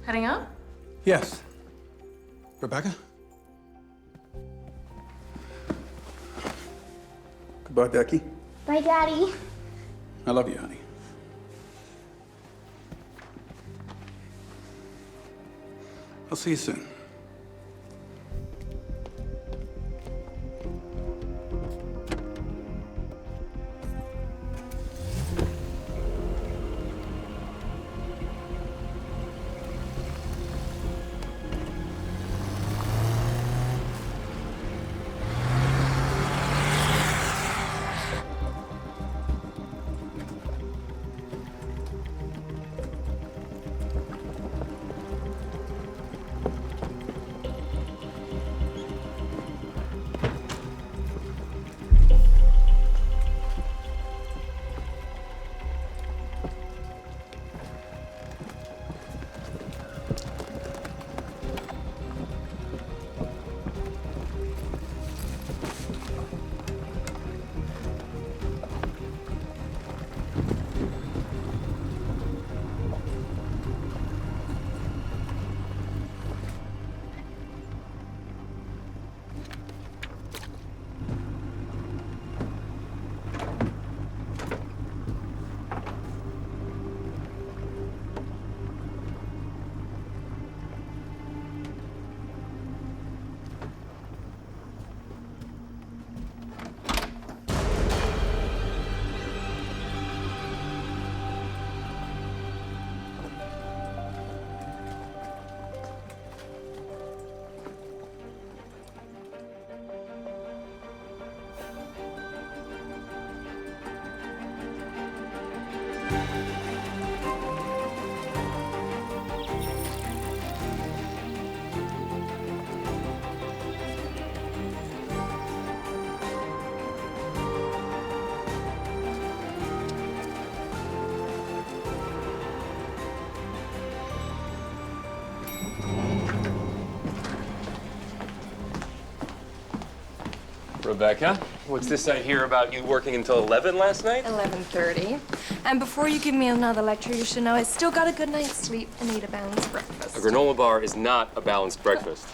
Heading out? Yes. Rebecca? Goodbye, Becky. Bye, Daddy. I love you, honey. I'll see you soon. Rebecca, what's this I hear about you working until 11 last night? 11:30. And before you give me another lecture, you should know I still got a good night's sleep and eat a balanced breakfast. A granola bar is not a balanced breakfast.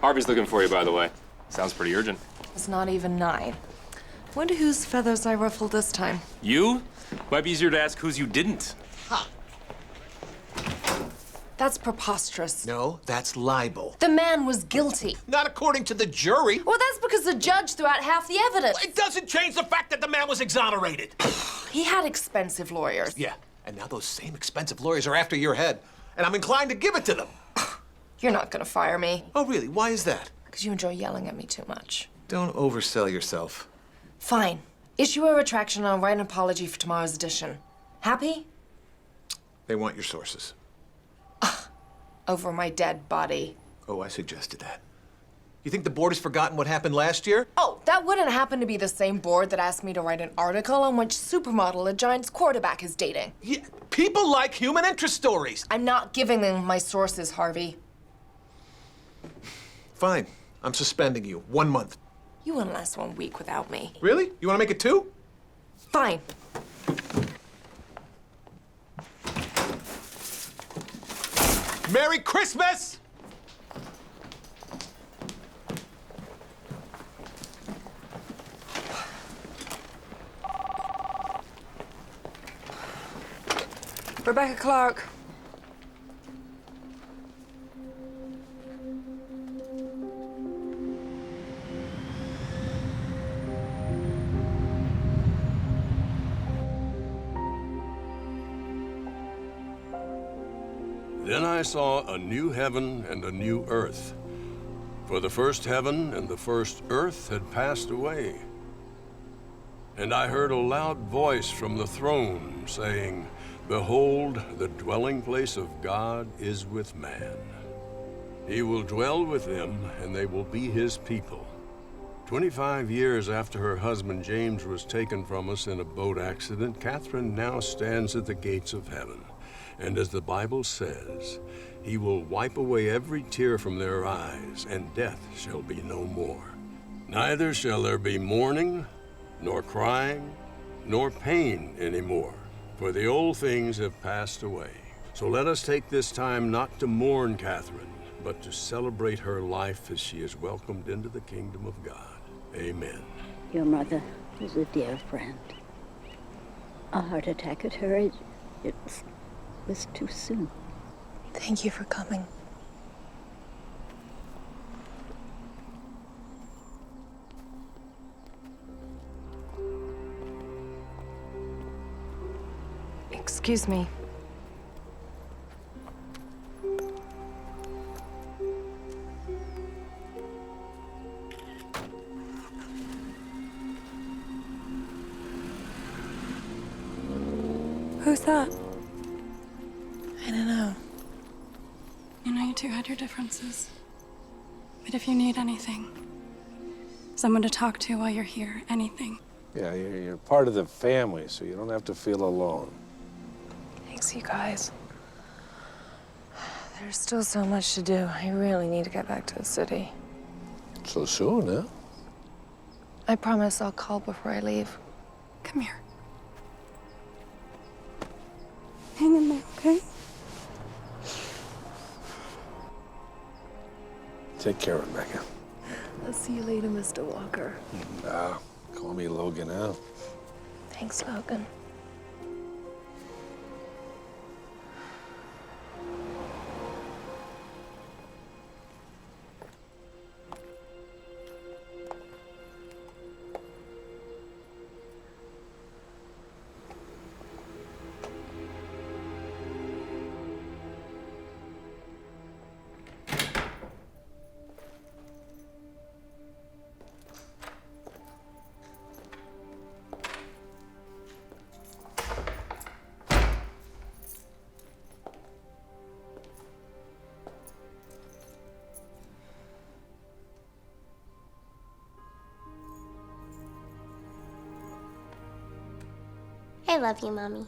Harvey's looking for you, by the way. Sounds pretty urgent. It's not even 9. Wonder whose feathers I ruffled this time. You? Might be easier to ask whose you didn't. That's preposterous. No, that's libel. The man was guilty. Not according to the jury. Well, that's because the judge threw out half the evidence. It doesn't change the fact that the man was exonerated. He had expensive lawyers. Yeah, and now those same expensive lawyers are after your head, and I'm inclined to give it to them. You're not gonna fire me. Oh, really? Why is that? Because you enjoy yelling at me too much. Don't oversell yourself. Fine. Issue a retraction and I'll write an apology for tomorrow's edition. Happy? They want your sources. Over my dead body. Oh, I suggested that. You think the board has forgotten what happened last year? Oh, that wouldn't happen to be the same board that asked me to write an article on which supermodel a Giants quarterback is dating. Yeah, people like human interest stories. I'm not giving them my sources, Harvey. Fine. I'm suspending you. 1 month. You wouldn't last 1 week without me. Really? You want to make it 2? Fine. Merry Christmas! Rebecca Clark. Then I saw a new heaven and a new earth. For the first heaven and the first earth had passed away. And I heard a loud voice from the throne saying, "Behold, the dwelling place of God is with man. He will dwell with them, and they will be his people." 25 years after her husband James was taken from us in a boat accident, Catherine now stands at the gates of heaven. And as the Bible says, he will wipe away every tear from their eyes, and death shall be no more. Neither shall there be mourning, nor crying, nor pain anymore, for the old things have passed away. So let us take this time not to mourn Catherine, but to celebrate her life as she is welcomed into the kingdom of God. Amen. Your mother was a dear friend. A heart attack at her age, it was too soon. Thank you for coming. Excuse me. Who's that? I don't know. You know, you two had your differences. But if you need anything, someone to talk to while you're here, anything. Yeah, you're part of the family, so you don't have to feel alone. Thanks, you guys. There's still so much to do. I really need to get back to the city. So soon, huh? I promise I'll call before I leave. Come here. Hang in there, okay? Take care, Rebecca. I'll see you later, Mr. Walker. Call me Logan, huh? Thanks, Logan. I love you, Mommy.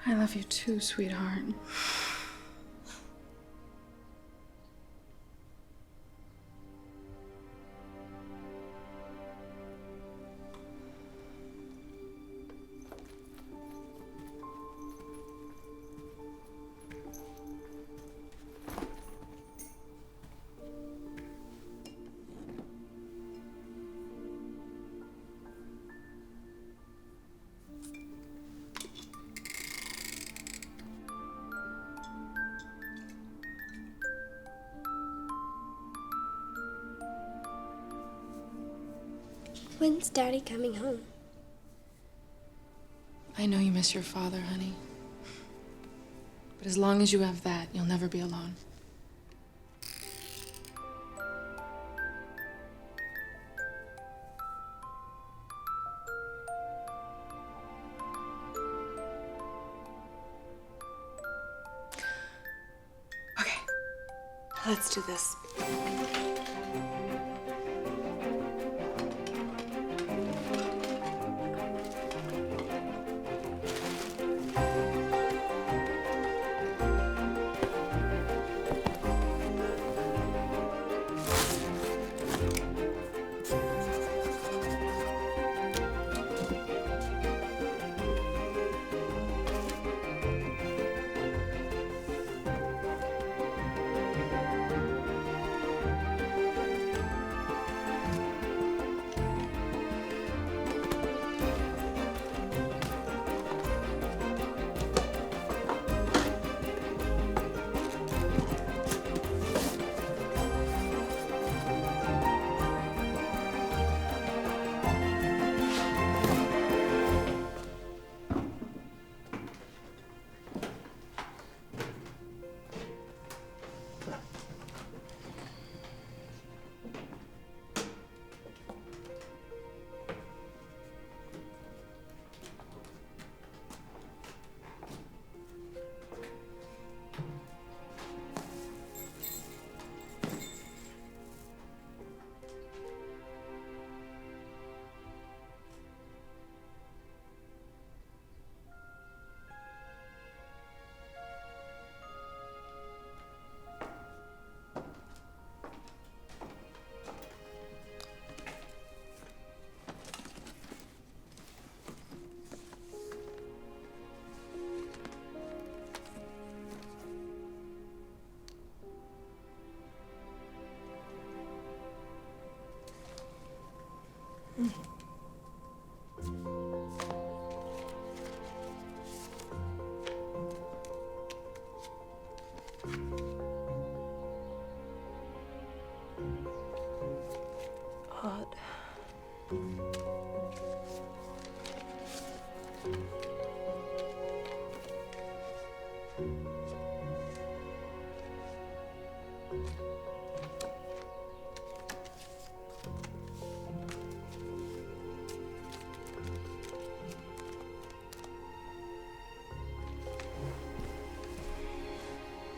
I love you too, sweetheart. When's Daddy coming home? I know you miss your father, honey. But as long as you have that, you'll never be alone. Okay, let's do this.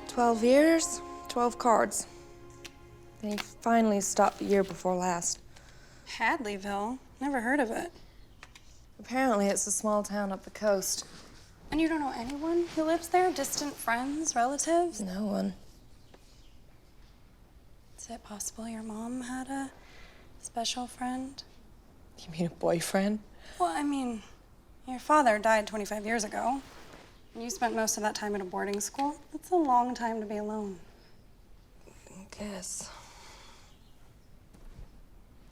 "12 years, 12 cards. And he finally stopped the year before last. Hadleyville? Never heard of it. Apparently, it's a small town up the coast. And you don't know anyone who lives there? Distant friends, relatives? No one. Is it possible your mom had a special friend? You mean a boyfriend? Well, I mean, your father died 25 years ago. And you spent most of that time at a boarding school. That's a long time to be alone. I guess.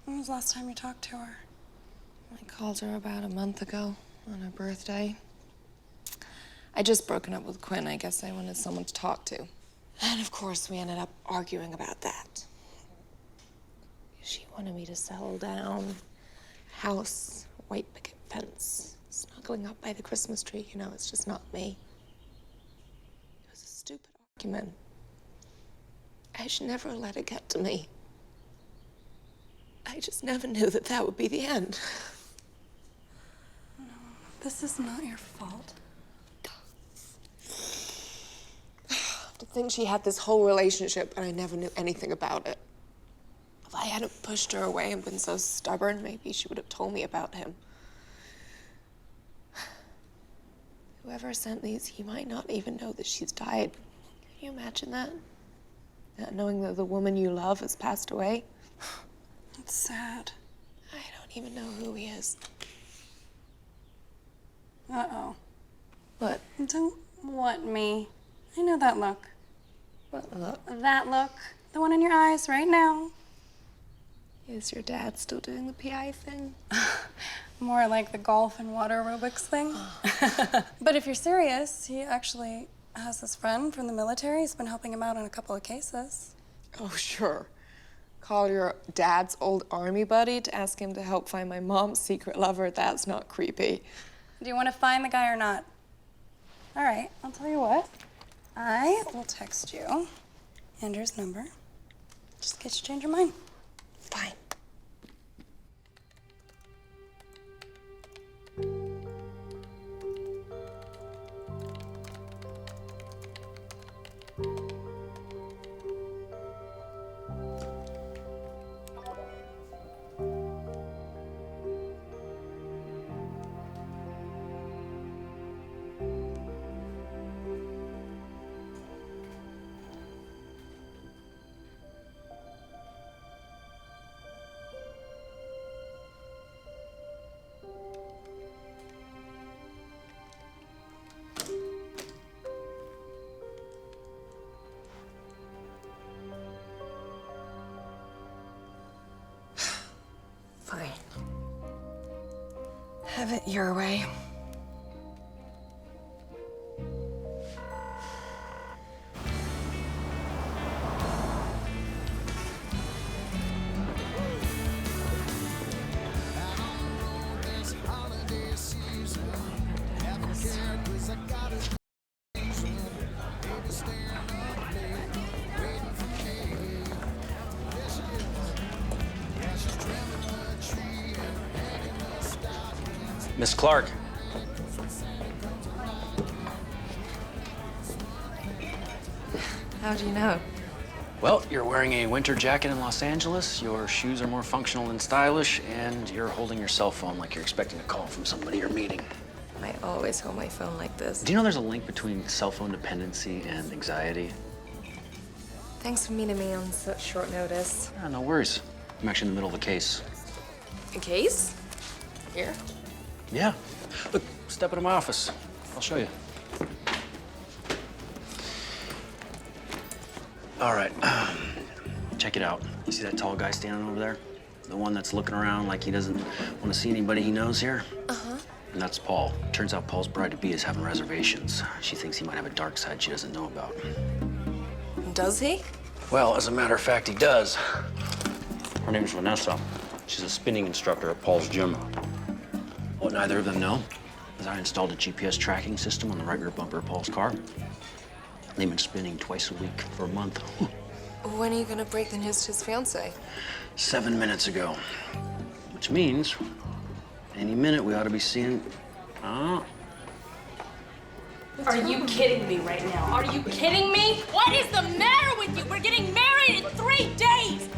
When was the last time you talked to her? I called her about a month ago on her birthday. I'd just broken up with Quinn. I guess I wanted someone to talk to. And of course, we ended up arguing about that. She wanted me to settle down, house, white picket fence, snuggling up by the Christmas tree. You know, it's just not me. It was a stupid argument. I should never have let it get to me. I just never knew that that would be the end. No, this is not your fault. To think she had this whole relationship and I never knew anything about it. If I hadn't pushed her away and been so stubborn, maybe she would have told me about him. Whoever sent these, he might not even know that she's died. Can you imagine that? Not knowing that the woman you love has passed away? It's sad. I don't even know who he is. Uh-oh. What? Don't what me? I know that look. What look? That look. The one in your eyes right now. Is your dad still doing the PI thing? More like the golf and water aerobics thing. But if you're serious, he actually has this friend from the military. He's been helping him out on a couple of cases. Oh, sure. Call your dad's old army buddy to ask him to help find my mom's secret lover. That's not creepy. Do you want to find the guy or not? All right, I'll tell you what. I will text you Andrew's number. Just in case you change your mind. Fine. Fine. Have it your way. Miss Clark. How do you know? Well, you're wearing a winter jacket in Los Angeles, your shoes are more functional than stylish, and you're holding your cell phone like you're expecting a call from somebody you're meeting. I always hold my phone like this. Do you know there's a link between cell phone dependency and anxiety? Thanks for meeting me on such short notice. Yeah, no worries. I'm actually in the middle of a case. A case? Here? Yeah. Look, step into my office. I'll show you. All right. Check it out. You see that tall guy standing over there? The one that's looking around like he doesn't want to see anybody he knows here? Uh-huh. And that's Paul. Turns out Paul's bride-to-be is having reservations. She thinks he might have a dark side she doesn't know about. Does he? Well, as a matter of fact, he does. Her name's Vanessa. She's a spinning instructor at Paul's gym. What neither of them know is I installed a GPS tracking system on the right rear bumper of Paul's car. They've been spinning twice a week for a month. When are you gonna break the news to his fiance? 7 minutes ago. Which means any minute we ought to be seeing. Are you kidding me right now? Are you kidding me? What is the matter with you? We're getting married in 3 days!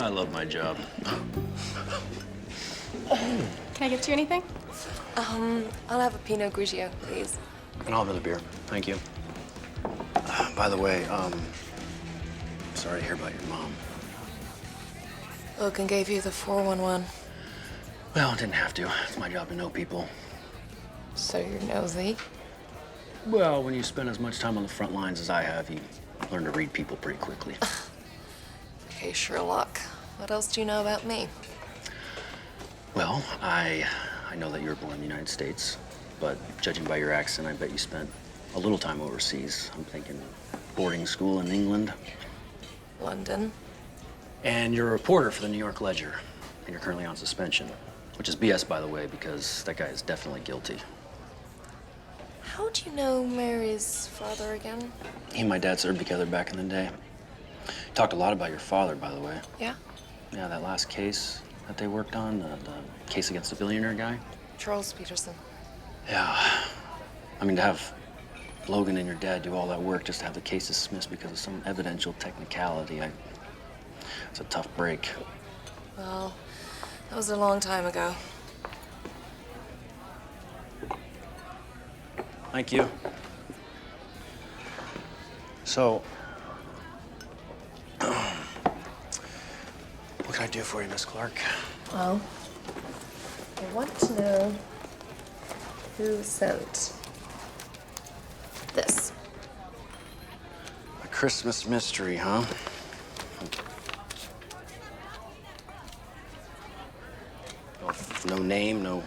I love my job. Can I get you anything? I'll have a Pinot Grigio, please. And I'll have another beer. Thank you. By the way, sorry to hear about your mom. Logan gave you the 411. Well, I didn't have to. It's my job to know people. So you're nosy? Well, when you spend as much time on the front lines as I have, you learn to read people pretty quickly. Okay, Sherlock. What else do you know about me? Well, I know that you were born in the United States, but judging by your accent, I bet you spent a little time overseas. I'm thinking boarding school in England. London. And you're a reporter for the New York Ledger, and you're currently on suspension, which is BS, by the way, because that guy is definitely guilty. How'd you know Mary's father again? He and my dad served together back in the day. Talked a lot about your father, by the way. Yeah? Yeah, that last case that they worked on, the case against the billionaire guy. Charles Peterson. Yeah. I mean, to have Logan and your dad do all that work just to have the case dismissed because of some evidential technicality, it's a tough break. Well, that was a long time ago. Thank you. So, what can I do for you, Miss Clark? Well, I want to know who sent this. A Christmas mystery, huh? Well, no name, no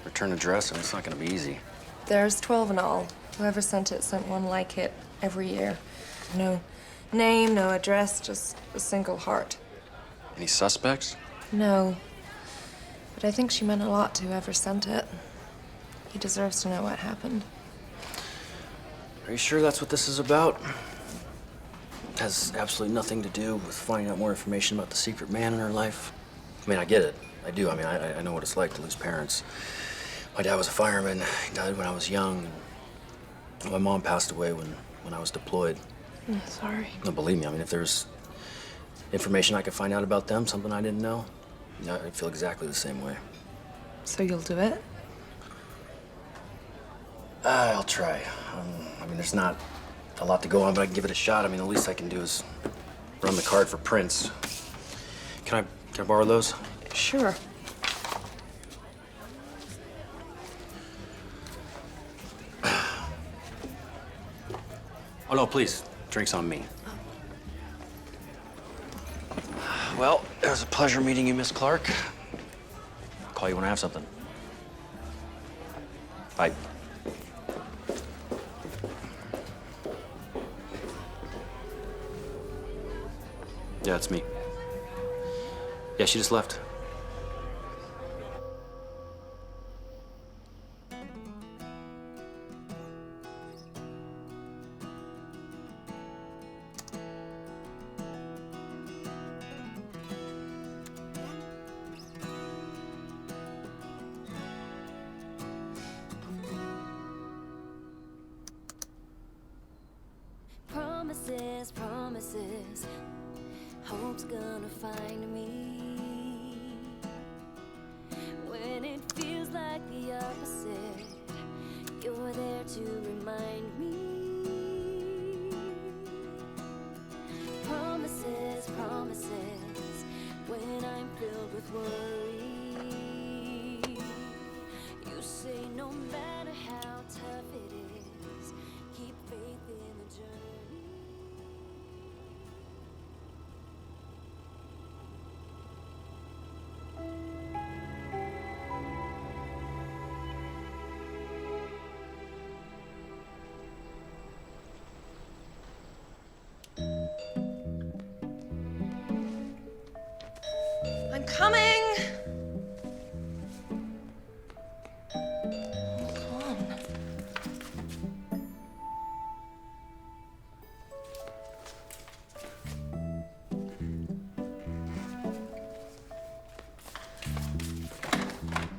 return address, and it's not going to be easy. There's 12 in all. Whoever sent it sent one like it every year. No name, no address, just a single heart. Any suspects? No. But I think she meant a lot to whoever sent it. He deserves to know what happened. Are you sure that's what this is about? It has absolutely nothing to do with finding out more information about the secret man in her life. I mean, I get it. I do. I mean, I know what it's like to lose parents. My dad was a fireman. He died when I was young. My mom passed away when I was deployed. I'm sorry. No, believe me, I mean, if there's information I could find out about them, something I didn't know, I'd feel exactly the same way. So you'll do it? I'll try. I mean, there's not a lot to go on, but I can give it a shot. I mean, the least I can do is run the card for Prince. Can I borrow those? Sure. Oh, no, please. Drinks on me. Well, it was a pleasure meeting you, Miss Clark. I'll call you when I have something. Bye. Yeah, it's me. Yeah, she just left. Promises, promises, hope's gonna find me. When it feels like the opposite, you're there to remind me. Promises, promises, when I'm filled with worry, you say no matter how tough it is, keep faith in the journey. I'm coming. Come on.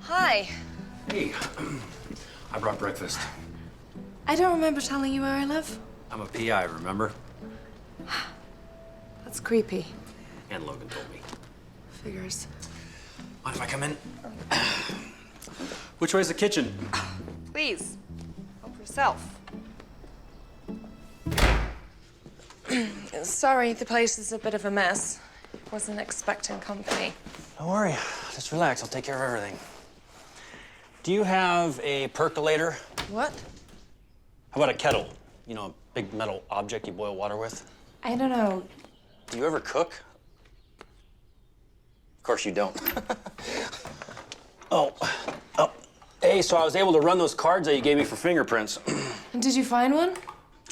Hi. Hey, I brought breakfast. I don't remember telling you where I live. I'm a PI, remember? That's creepy. And Logan told me. Figures. Mind if I come in? Which way's the kitchen? Please, help yourself. Sorry, the place is a bit of a mess. Wasn't expecting company. Don't worry, just relax. I'll take care of everything. Do you have a percolator? What? How about a kettle? You know, a big metal object you boil water with? I don't know. Do you ever cook? Of course you don't. Oh, hey, so I was able to run those cards that you gave me for fingerprints. Did you find one?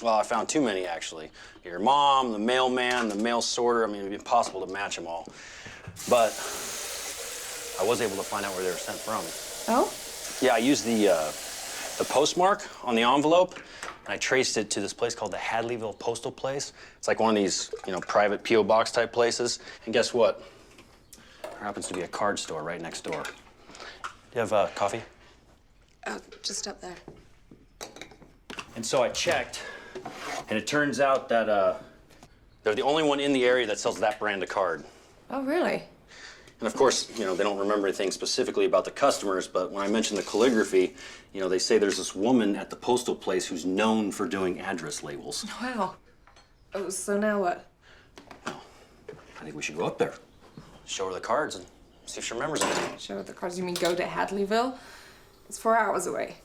Well, I found too many, actually. Your mom, the mailman, the mail sorter. I mean, it'd be impossible to match them all. But I was able to find out where they were sent from. Oh? Yeah, I used the postmark on the envelope, and I traced it to this place called the Hadleyville Postal Place. It's like one of these, you know, private P.O. box type places. And guess what? There happens to be a card store right next door. Do you have coffee? Oh, just up there. And so I checked, and it turns out that they're the only one in the area that sells that brand of card. Oh, really? And of course, you know, they don't remember anything specifically about the customers, but when I mentioned the calligraphy, you know, they say there's this woman at the postal place who's known for doing address labels. Wow. Oh, so now what? I think we should go up there, show her the cards, and see if she remembers anything. Show her the cards. You mean go to Hadleyville? It's 4 hours away.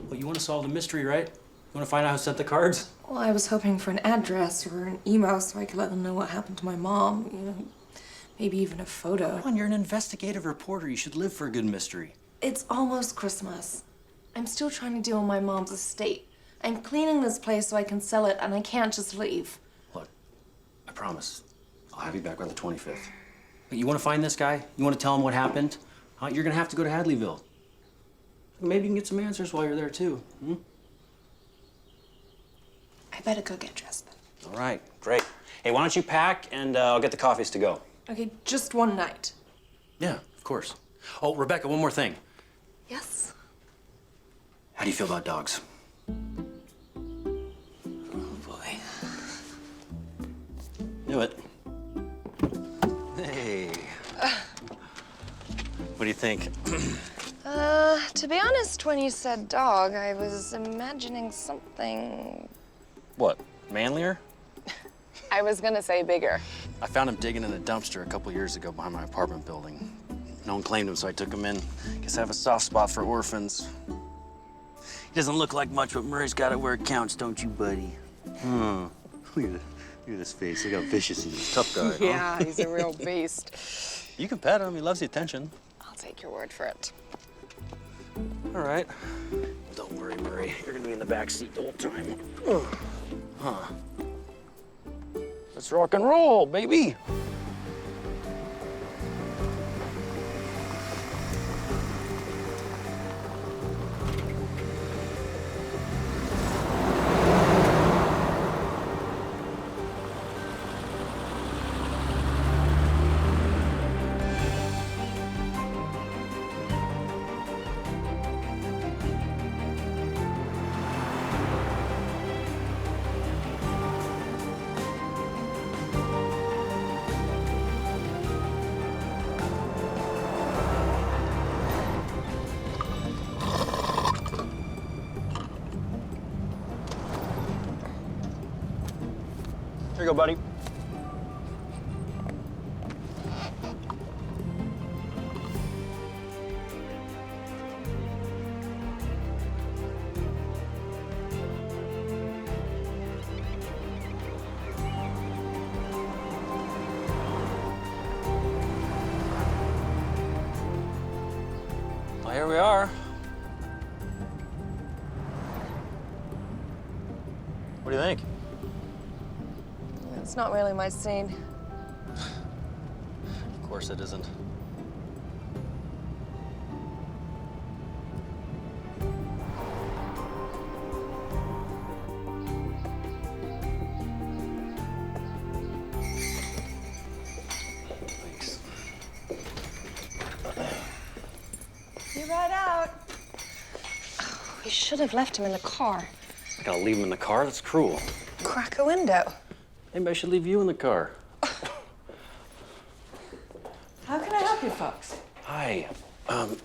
Well, you want to solve the mystery, right? You want to find out who sent the cards? Well, I was hoping for an address or an email so I could let them know what happened to my mom. You know, maybe even a photo. Come on, you're an investigative reporter. You should live for a good mystery. It's almost Christmas. I'm still trying to deal with my mom's estate. I'm cleaning this place so I can sell it, and I can't just leave. Look, I promise, I'll have you back by the 25th. But you want to find this guy? You want to tell him what happened? You're going to have to go to Hadleyville. Maybe you can get some answers while you're there, too. Hmm? I better go get dressed then. All right, great. Hey, why don't you pack, and I'll get the coffees to go. Okay, just one night. Yeah, of course. Oh, Rebecca, one more thing. Yes? How do you feel about dogs? Oh, boy. Knew it. Hey. What do you think? To be honest, when you said dog, I was imagining something... What, manlier? I was gonna say bigger. I found him digging in a dumpster a couple years ago behind my apartment building. No one claimed him, so I took him in. Guess I have a soft spot for orphans. He doesn't look like much, but Murray's got it where it counts, don't you, buddy? Look at this face. Look how vicious he is. Tough guy, Yeah, huh? he's a real beast. You can pet him. He loves the attention. I'll take your word for it. All right. Don't worry, Murray. You're gonna be in the back seat the whole time. Ugh. Huh. Let's rock and roll, baby. Here you go, buddy. Well, here we are. What do you think? It's not really my scene. Of course it isn't. right out. We should have left him in the car. I gotta leave him in the car? That's cruel. Crack a window. Maybe I should leave you in the car. How can I help you folks? Hi. I'm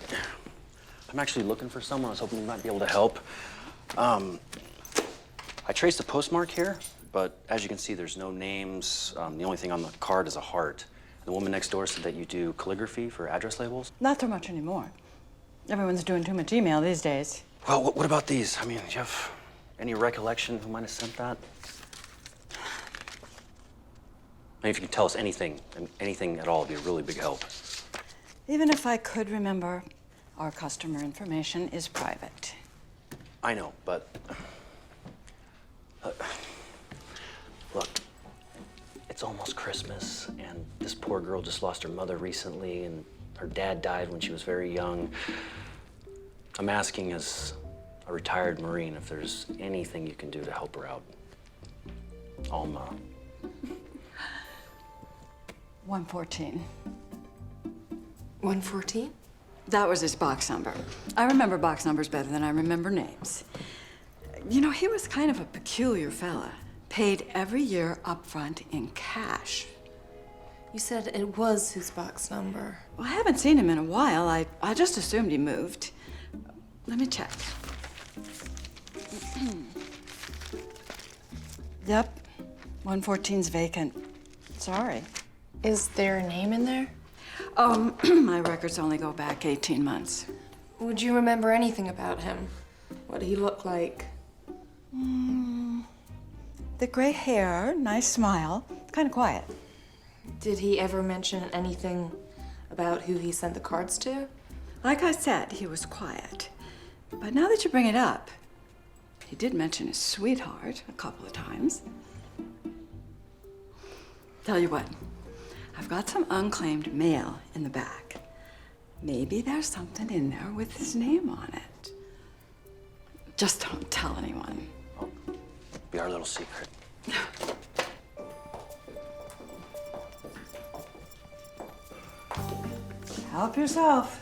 actually looking for someone. I was hoping you might be able to help. I traced the postmark here, but as you can see, there's no names. The only thing on the card is a heart. The woman next door said that you do calligraphy for address labels. Not so much anymore. Everyone's doing too much email these days. Well, what about these? I mean, do you have any recollection who might have sent that? Maybe if you could tell us anything, anything at all, would be a really big help. Even if I could remember, our customer information is private. I know, but look, it's almost Christmas, and this poor girl just lost her mother recently, and her dad died when she was very young. I'm asking as a retired Marine if there's anything you can do to help her out. Alma. 114. 114? That was his box number. I remember box numbers better than I remember names. You know, he was kind of a peculiar fella. Paid every year up front in cash. You said it was his box number. Well, I haven't seen him in a while. I just assumed he moved. Let me check. Yep, 114's vacant. Sorry. Is there a name in there? My records only go back 18 months. Would you remember anything about him? What did he look like? The gray hair, nice smile, kind of quiet. Did he ever mention anything about who he sent the cards to? Like I said, he was quiet. But now that you bring it up, he did mention his sweetheart a couple of times. Tell you what, I've got some unclaimed mail in the back. Maybe there's something in there with his name on it. Just don't tell anyone. Be our little secret. Help yourself.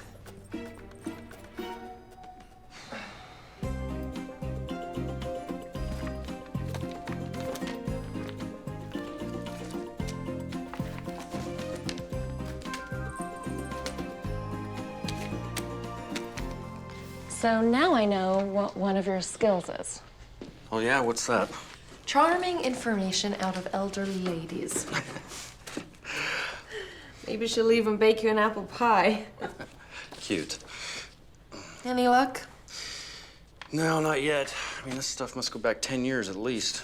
So now I know what one of your skills is. Oh yeah, what's that? Charming information out of elderly ladies. Maybe she'll even bake you an apple pie. Cute. Any luck? No, not yet. I mean, this stuff must go back 10 years at least.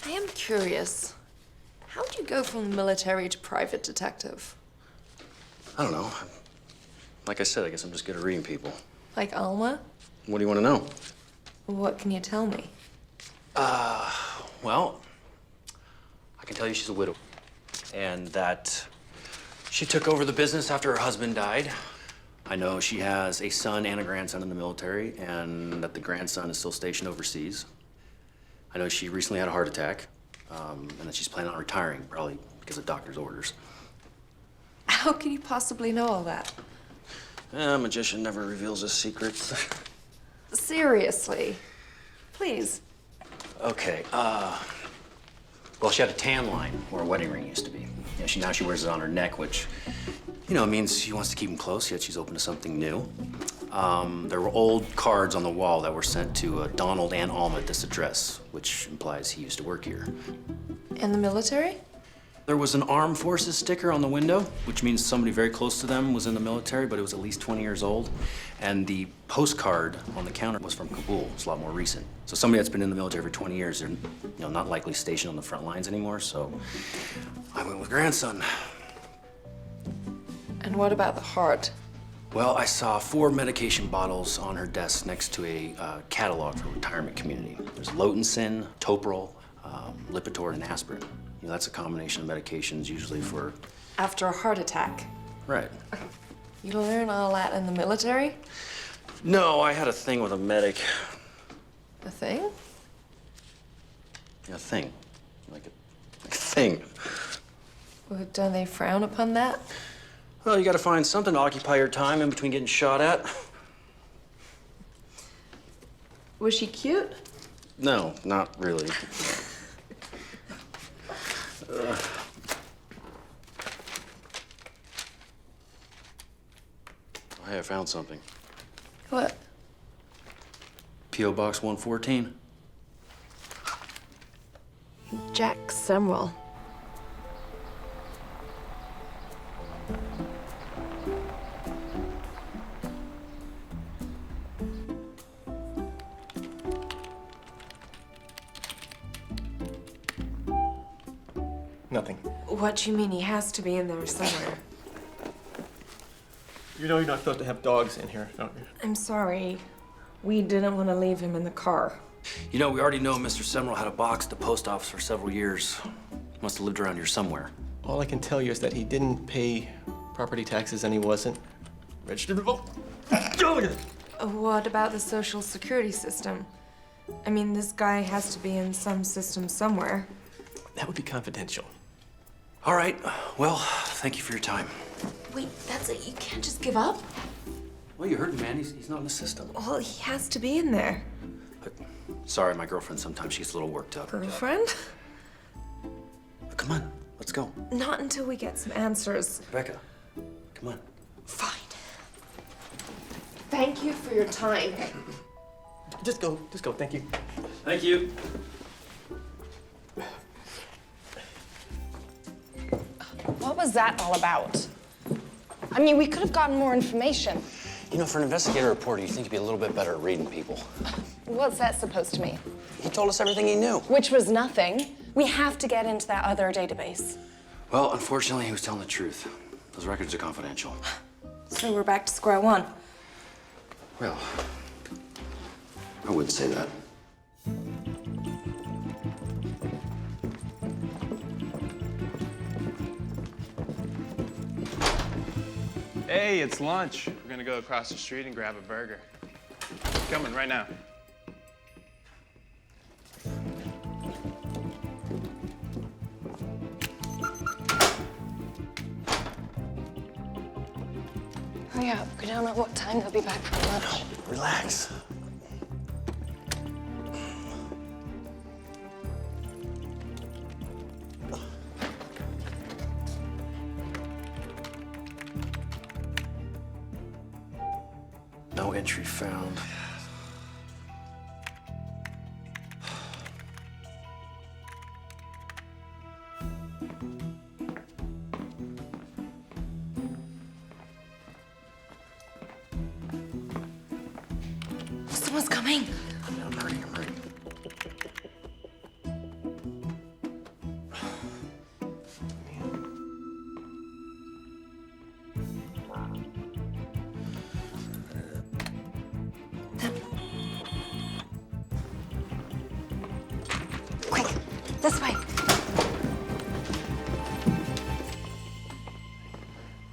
I am curious. How'd you go from the military to private detective? I don't know. Like I said, I guess I'm just good at reading people. Like Alma? What do you want to know? What can you tell me? Well, I can tell you she's a widow. And that she took over the business after her husband died. I know she has a son and a grandson in the military, and that the grandson is still stationed overseas. I know she recently had a heart attack, and that she's planning on retiring, probably because of doctor's orders. How can you possibly know all that? A magician never reveals his secrets. Seriously. Please. Okay, well, she had a tan line where a wedding ring used to be. Yeah, now she wears it on her neck, which, you know, means she wants to keep them close, yet she's open to something new. There were old cards on the wall that were sent to Donald and Alma at this address, which implies he used to work here. In the military? There was an armed forces sticker on the window, which means somebody very close to them was in the military, but it was at least 20 years old. And the postcard on the counter was from Kabul. It's a lot more recent. So somebody that's been in the military for 20 years, they're not likely stationed on the front lines anymore, so I went with grandson. And what about the heart? Well, I saw 4 medication bottles on her desk next to a catalog for retirement community. There's Lotensin, Toprol, Lipitor, and aspirin. You know, that's a combination of medications usually for... After a heart attack? Right. You learn all that in the military? No, I had a thing with a medic. A thing? A thing. Like a thing. Well, don't they frown upon that? Well, you gotta find something to occupy your time in between getting shot at. Was she cute? No, not really. Hey, I found something. What? P.O. Box 114. Jack Semrell. Nothing. What do you mean? He has to be in there somewhere. You know you're not supposed to have dogs in here, don't you? I'm sorry. We didn't want to leave him in the car. You know, we already know Mr. Semrell had a box at the post office for several years. Must have lived around here somewhere. All I can tell you is that he didn't pay property taxes and he wasn't registered to vote. What about the Social Security system? I mean, this guy has to be in some system somewhere. That would be confidential. All right. Well, thank you for your time. Wait, that's it? You can't just give up? Well, you heard him, man. He's not in the system. Well, he has to be in there. Sorry, my girlfriend sometimes she gets a little worked up. Girlfriend? Come on, let's go. Not until we get some answers. Rebecca, come on. Fine. Thank you for your time. Just go, thank you. Thank you. What was that all about? I mean, we could have gotten more information. You know, for an investigative reporter, you think you'd be a little bit better at reading people. What's that supposed to mean? He told us everything he knew. Which was nothing. We have to get into that other database. Well, unfortunately, he was telling the truth. Those records are confidential. So we're back to square one. Well, I wouldn't say that. Hey, it's lunch. We're gonna go across the street and grab a burger. Coming right now. Hurry up. We don't know what time they'll be back from lunch. Relax. No entry found. Someone's coming. I'm hurting. Quick, this way. I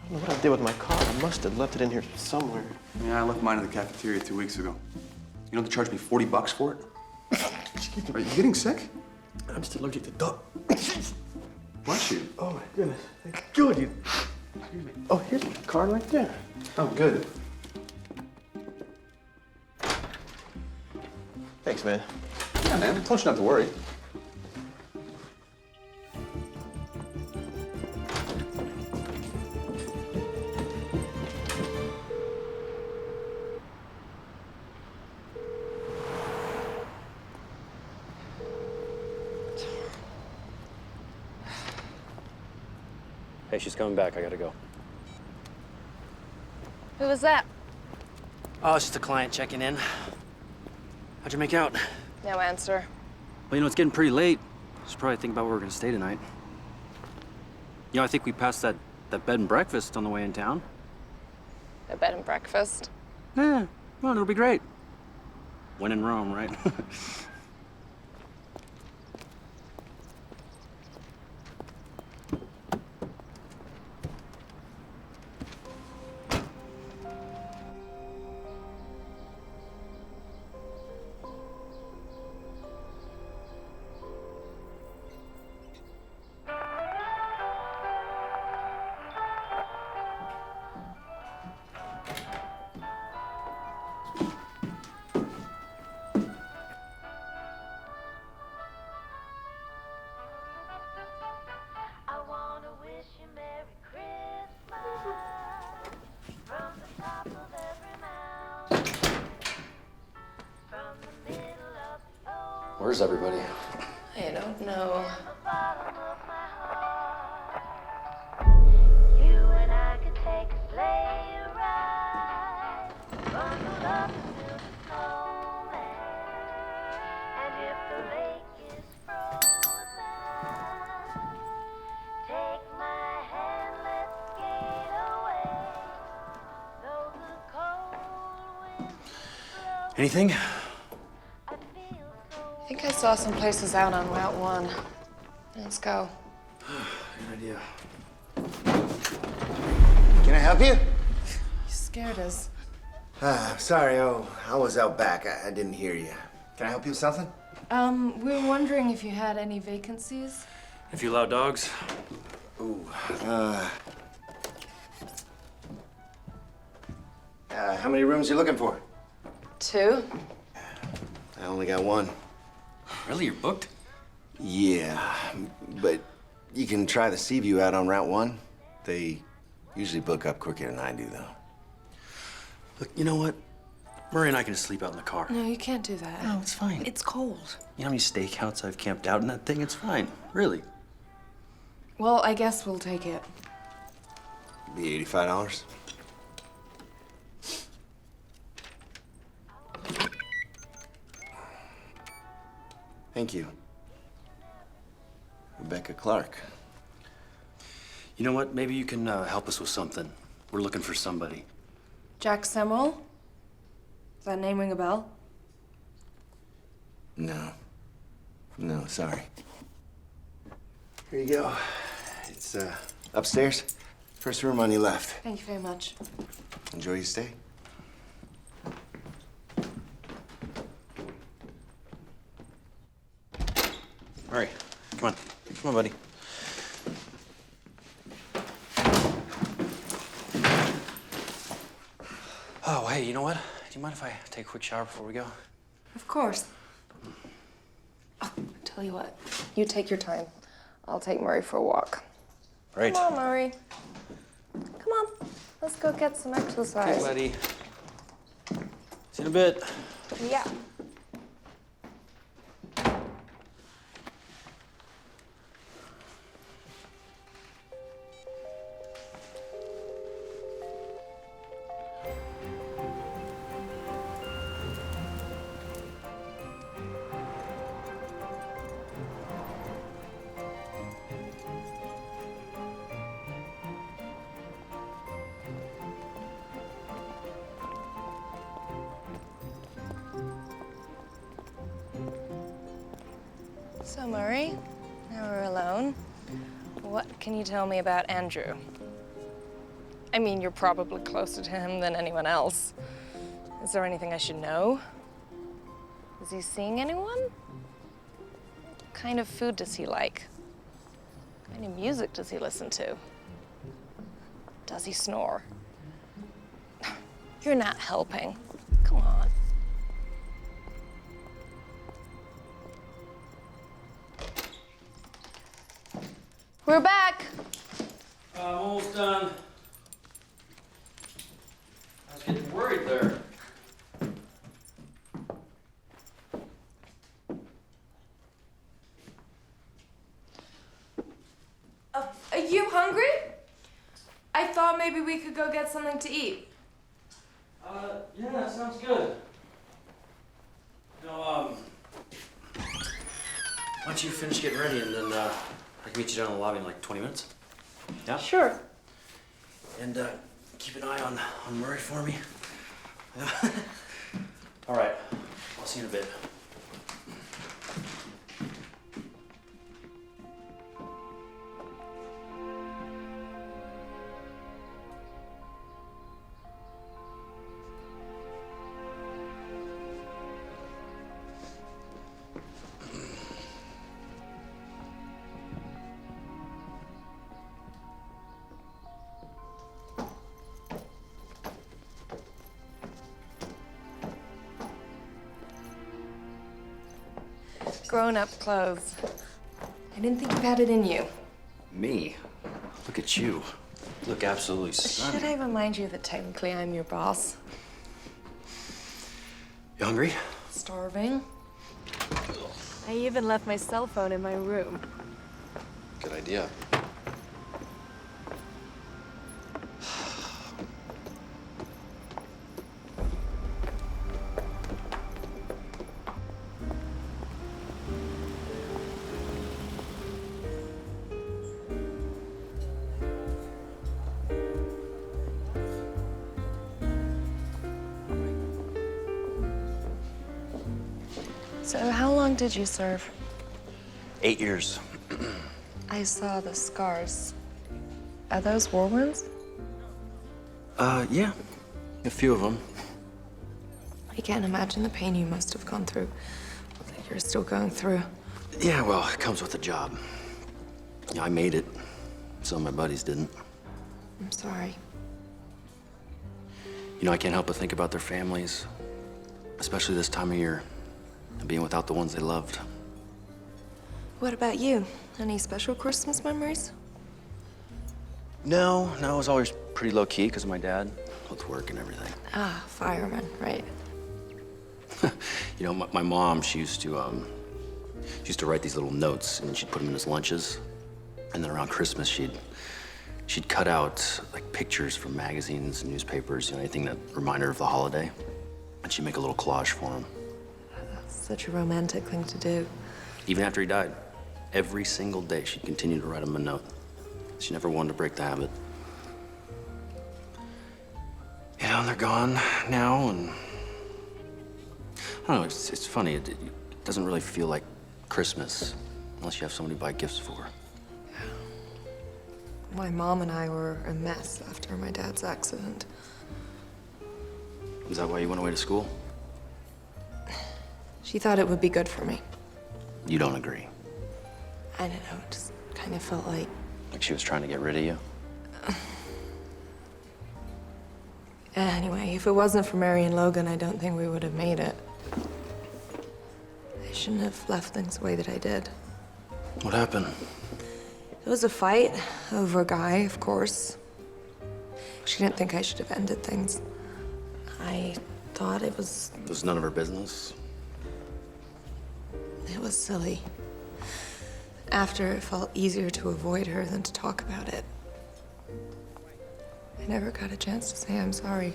don't know what I did with my car. I must have left it in here somewhere. Yeah, I left mine in the cafeteria 2 weeks ago. You know they charged me $40 for it? Are you getting sick? I'm just allergic to dog. Bless you. Oh my goodness. Thank God you. Excuse me. Oh, here's my card right there. Oh, good. Thanks, man. Yeah, man. I told you not to worry. Hey, she's coming back. I gotta go. Who was that? Oh, it's just a client checking in. How'd you make out? No answer. Well, you know, it's getting pretty late. Should probably think about where we're gonna stay tonight. You know, I think we passed that bed and breakfast on the way in town. A bed and breakfast? Yeah, well, it'll be great. When in Rome, right? Where's everybody? I don't know. Anything? I think I saw some places out on Route 1. Let's go. Good idea. Can I help you? You scared us. Sorry, I was out back. I didn't hear you. Can I help you with something? We were wondering if you had any vacancies. If you allow dogs? Ooh, how many rooms you looking for? 2. I only got 1. Really, you're booked? Yeah, but you can try the Seaview out on Route 1. They usually book up quicker than I do, though. Look, you know what? Murray and I can just sleep out in the car. No, you can't do that. No, it's fine. It's cold. You know how many stakeouts I've camped out in that thing? It's fine. Really. Well, I guess we'll take it. Be $85. Thank you. Rebecca Clark. You know what? Maybe you can help us with something. We're looking for somebody. Jack Semmel? Does that name ring a bell? No. No, sorry. Here you go. It's upstairs. First room on your left. Thank you very much. Enjoy your stay. Murray, come on. Come on, buddy. Oh, hey, you know what? Do you mind if I take a quick shower before we go? Of course. Oh, tell you what, you take your time. I'll take Murray for a walk. Right. Come on, Murray. Come on, let's go get some exercise. Okay, buddy. See you in a bit. Yeah. So, Murray, now we're alone. What can you tell me about Andrew? I mean, you're probably closer to him than anyone else. Is there anything I should know? Is he seeing anyone? What kind of food does he like? What kind of music does he listen to? Does he snore? You're not helping. Come on. We're back. Almost done. I was getting worried there. Are you hungry? I thought maybe we could go get something to eat. Yeah, that sounds good. You know, why don't you finish getting ready and then, I can meet you down in the lobby in like 20 minutes? Yeah? Sure. And keep an eye on Murray for me. All right. I'll see you in a bit. Grown-up clothes. I didn't think you had it in you. Me? Look at you. You look absolutely stunning. Should I remind you that technically I'm your boss? You hungry? Starving. I even left my cell phone in my room. Good idea. So how long did you serve? 8 years. I saw the scars. Are those war wounds? Yeah. A few of them. I can't imagine the pain you must have gone through, that you're still going through. Yeah, well, it comes with the job. I made it. Some of my buddies didn't. I'm sorry. You know, I can't help but think about their families, especially this time of year, and being without the ones they loved. What about you? Any special Christmas memories? No, it was always pretty low-key because of my dad, with work and everything. Ah, fireman, right. You know, my mom, she used to write these little notes, and she'd put them in his lunches. And then around Christmas, she'd cut out like pictures from magazines and newspapers, you know, anything that reminded her of the holiday. And she'd make a little collage for him. That's such a romantic thing to do. Even after he died, every single day, she'd continue to write him a note. She never wanted to break the habit. You know, they're gone now, and I don't know, it's funny. It doesn't really feel like Christmas unless you have somebody to buy gifts for. My mom and I were a mess after my dad's accident. Is that why you went away to school? She thought it would be good for me. You don't agree? I don't know, it just kind of felt like... Like she was trying to get rid of you? Anyway, if it wasn't for Mary and Logan, I don't think we would have made it. I shouldn't have left things the way that I did. What happened? It was a fight over a guy, of course. She didn't think I should have ended things. I thought it was... It was none of her business? It was silly. After, it felt easier to avoid her than to talk about it. I never got a chance to say I'm sorry.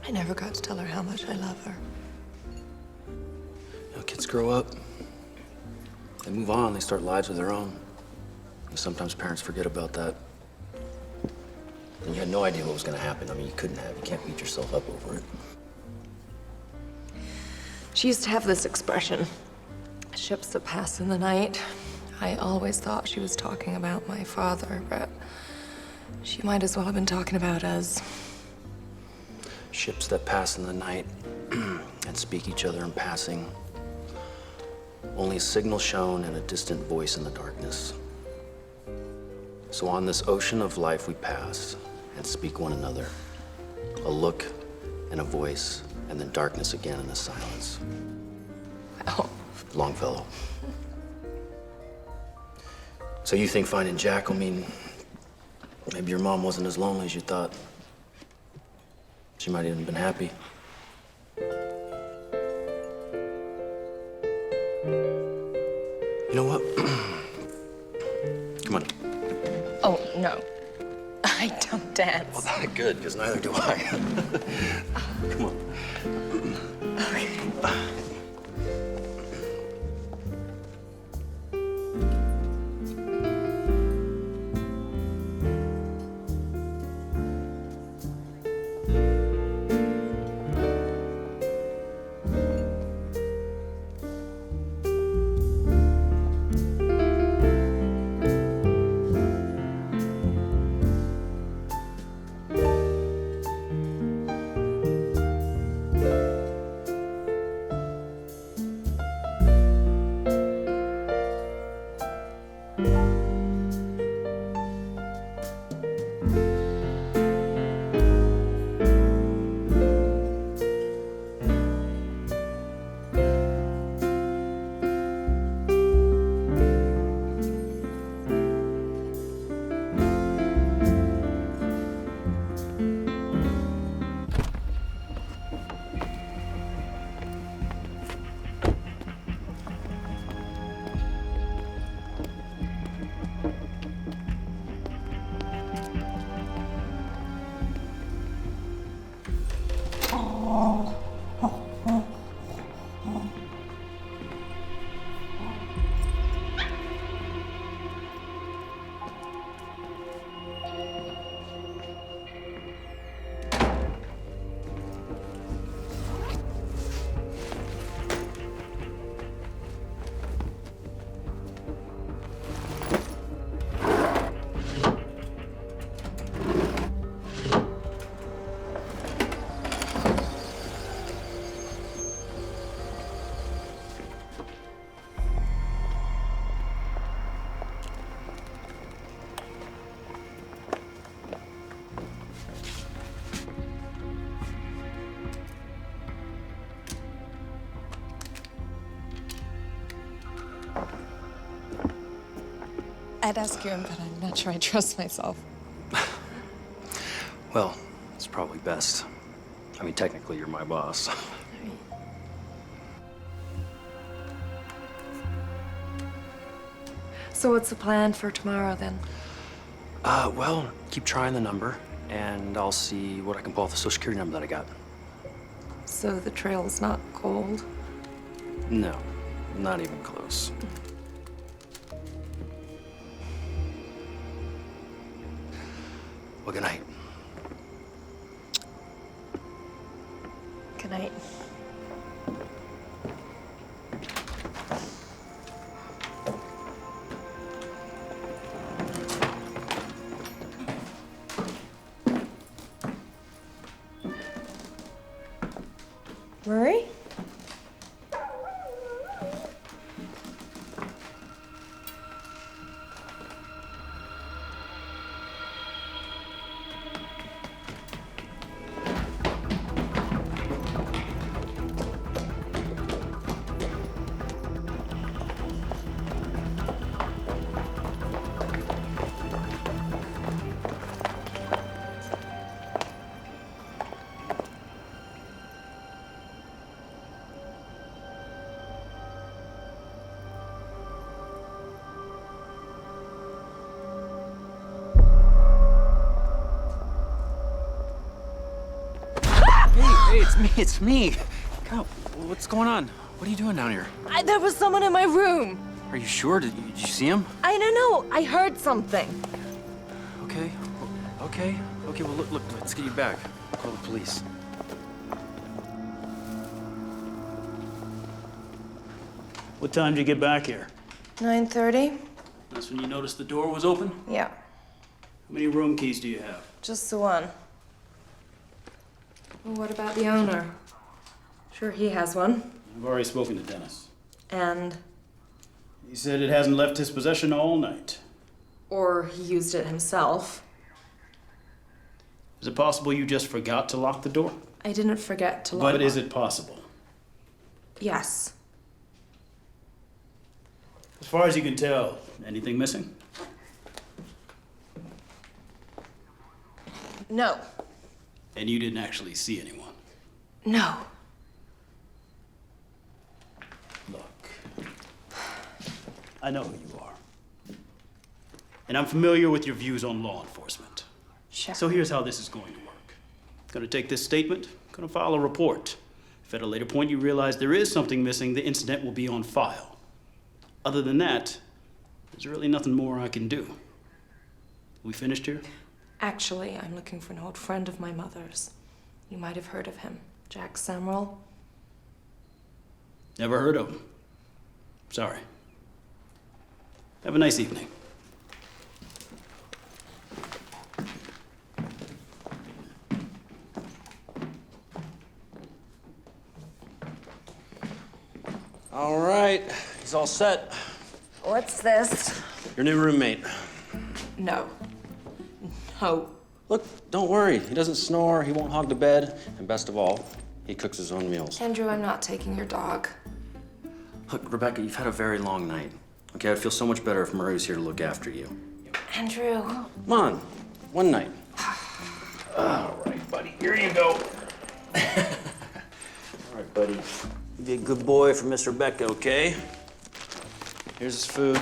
I never got to tell her how much I love her. You know, kids grow up. They move on, they start lives of their own. And sometimes parents forget about that. And you had no idea what was going to happen. I mean, you couldn't have. You can't beat yourself up over it. She used to have this expression, ships that pass in the night. I always thought she was talking about my father, but she might as well have been talking about us. Ships that pass in the night and speak each other in passing. Only a signal shown and a distant voice in the darkness. So on this ocean of life we pass and speak one another. A look and a voice, and then darkness again in the silence. Oh. Longfellow. So you think finding Jack will mean maybe your mom wasn't as lonely as you thought? She might even have been happy. You know what? Come on. Oh, no. I don't dance. Well, that's good, because neither do I. Come on. Okay. I'd ask you in, but I'm not sure I trust myself. Well, it's probably best. I mean, technically, you're my boss. So what's the plan for tomorrow, then? Well, keep trying the number, and I'll see what I can pull off the Social Security number that I got. So the trail's not cold? No, not even close. Well, good night. Good night. Murray? Hey, it's me. God, what's going on? What are you doing down here? There was someone in my room. Are you sure? Did you see him? I don't know. I heard something. Okay. Okay. Okay, well, look, let's get you back. Call the police. What time did you get back here? 9:30? That's when you noticed the door was open? Yeah, How many room keys do you have? just the one. Well, what about the owner? Sure, he has one. I've already spoken to Dennis. And? He said it hasn't left his possession all night. Or he used it himself. Is it possible you just forgot to lock the door? I didn't forget to lock But is it possible? Yes. As far as you can tell, anything missing? No. And you didn't actually see anyone? No. Look, I know who you are. And I'm familiar with your views on law enforcement. Sure. So here's how this is going to work. Gonna take this statement, gonna file a report. If at a later point you realize there is something missing, the incident will be on file. Other than that, there's really nothing more I can do. We finished here? Actually, I'm looking for an old friend of my mother's. You might have heard of him. Jack Summerall. Never heard of him. Sorry. Have a nice evening. All right, he's all set. What's this? Your new roommate. No. No. Look, don't worry. He doesn't snore, he won't hog the bed, and best of all, he cooks his own meals. Andrew, I'm not taking your dog. Look, Rebecca, you've had a very long night. Okay, I'd feel so much better if Murray was here to look after you. Andrew. Come on, one night. All right, buddy, here you go. All right, buddy. Be a good boy for Miss Rebecca, okay? Here's his food.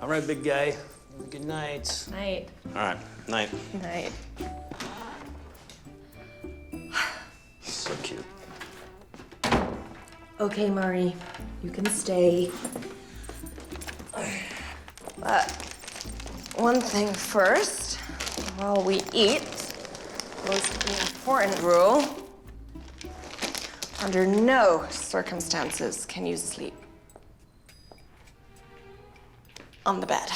All right, big guy. Good night. Night. All right, night. Night. So cute. Okay, Murray. You can stay. But one thing first, while we eat, was the important rule. Under no circumstances can you sleep on the bed.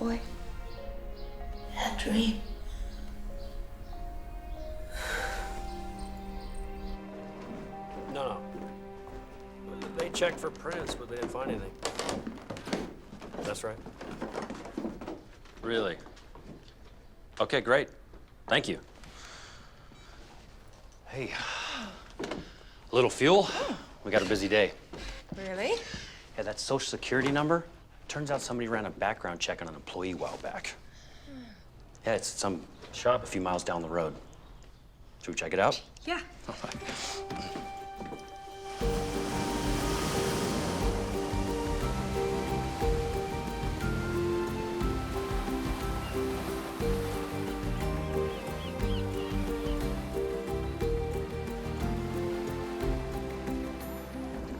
boy. A dream. No. They checked for prints, but they didn't find anything. That's right. Really? Okay, great. Thank you. Hey, a little fuel? We got a busy day. Really? Yeah, that social security number, turns out somebody ran a background check on an employee a while back. Yeah, it's at some shop a few miles down the road. Should we check it out? Yeah.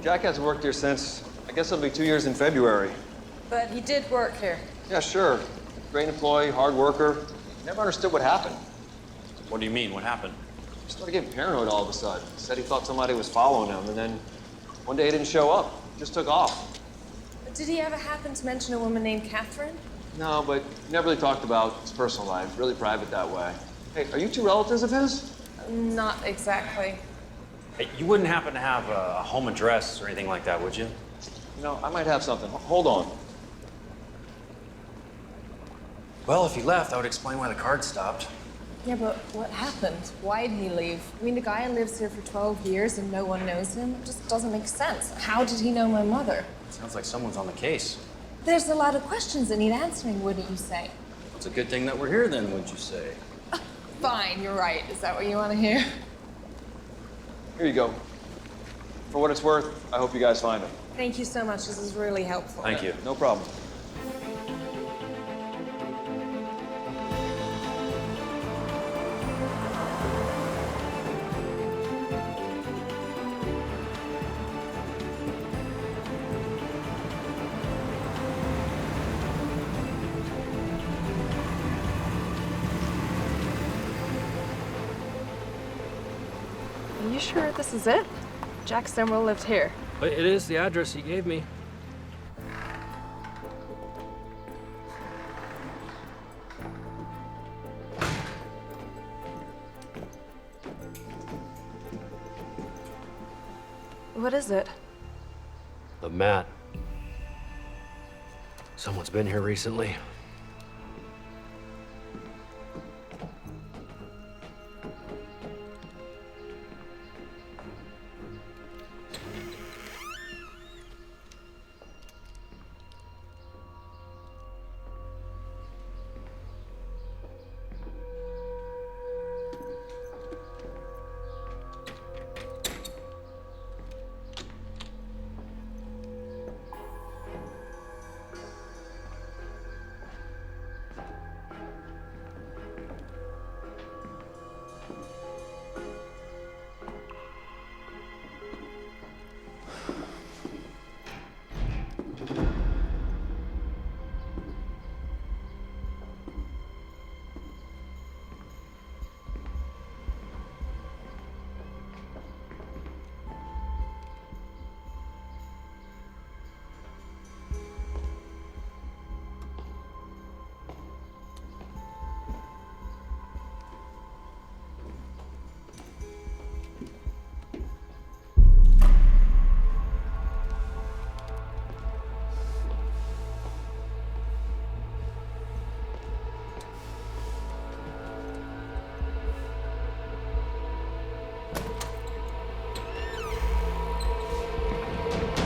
Jack hasn't worked here since, I guess it'll be 2 years in February. But he did work here. Yeah, sure. Great employee, hard worker. Never understood what happened. What do you mean? What happened? He started getting paranoid all of a sudden. Said he thought somebody was following him, and then one day he didn't show up. Just took off. Did he ever happen to mention a woman named Catherine? No, but never really talked about his personal life. Really private that way. Hey, are you two relatives of his? Not exactly. Hey, you wouldn't happen to have a home address or anything like that, would you? You know, I might have something. Hold on. Well, if he left, I would explain why the card stopped. Yeah, but what happened? Why did he leave? I mean, the guy lives here for 12 years and no one knows him. It just doesn't make sense. How did he know my mother? Sounds like someone's on the case. There's a lot of questions that need answering, wouldn't you say? It's a good thing that we're here then, would you say? Fine, you're right. Is that what you want to hear? Here you go. For what it's worth, I hope you guys find him. Thank you so much. This is really helpful. Thank you. No problem. Are you sure this is it? Jack Stemwell lived here. It is the address he gave me. What is it? The mat. Someone's been here recently.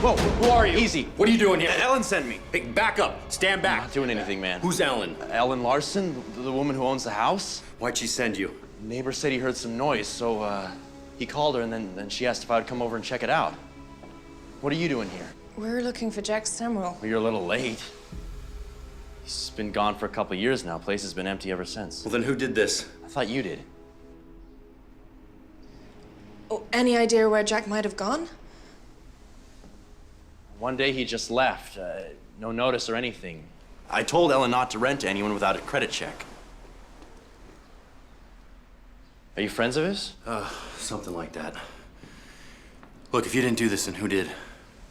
Whoa, who are you? Easy. What are you doing here? Ellen sent me. Hey, back up. Stand back. I'm not doing anything, man. Who's Ellen? Ellen Larson, the woman who owns the house. Why'd she send you? Neighbor said he heard some noise, so he called her and then she asked if I would come over and check it out. What are you doing here? We're looking for Jack Stemwell. Well, you're a little late. He's been gone for a couple of years now. Place has been empty ever since. Well, then who did this? I thought you did. Oh, any idea where Jack might have gone? One day he just left. No notice or anything. I told Ellen not to rent to anyone without a credit check. Are you friends of his? Something like that. Look, if you didn't do this, then who did?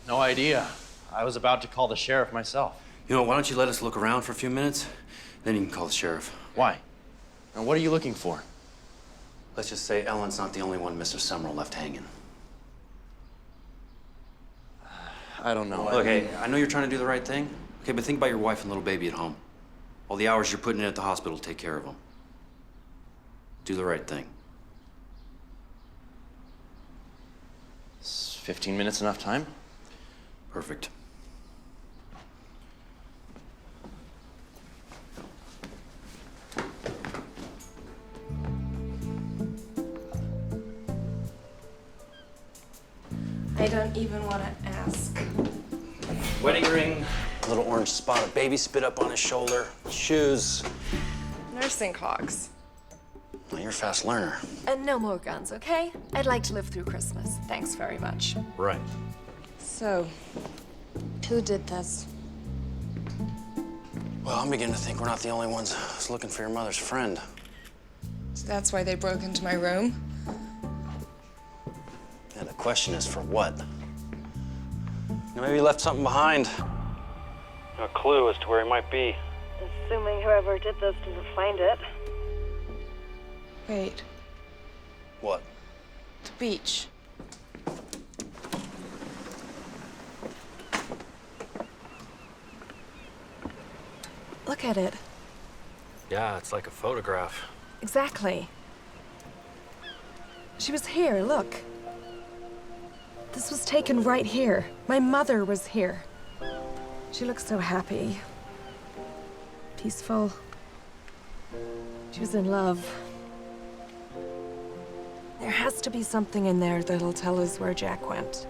No idea. I was about to call the sheriff myself. You know, why don't you let us look around for a few minutes? Then you can call the sheriff. Why? And what are you looking for? Let's just say Ellen's not the only one Mr. Summerall left hanging. I don't know. Look, hey, I know you're trying to do the right thing. Okay, but think about your wife and little baby at home. All the hours you're putting in at the hospital to take care of them. Do the right thing. Is 15 minutes enough time? Perfect. I don't even want to ask. Wedding ring, a little orange spot of baby spit up on his shoulder, shoes. Nursing clocks. Well, you're a fast learner. And no more guns, okay? I'd like to live through Christmas. Thanks very much. Right. So, who did this? Well, I'm beginning to think we're not the only ones who's looking for your mother's friend. So that's why they broke into my room? And the question is, for what? Maybe he left something behind. A clue as to where he might be. Assuming whoever did this didn't find it. Wait, What? the beach. Look at it. Yeah, it's like a photograph. Exactly. She was here, look. This was taken right here. My mother was here. She looked so happy. Peaceful. She was in love. There has to be something in there that'll tell us where Jack went.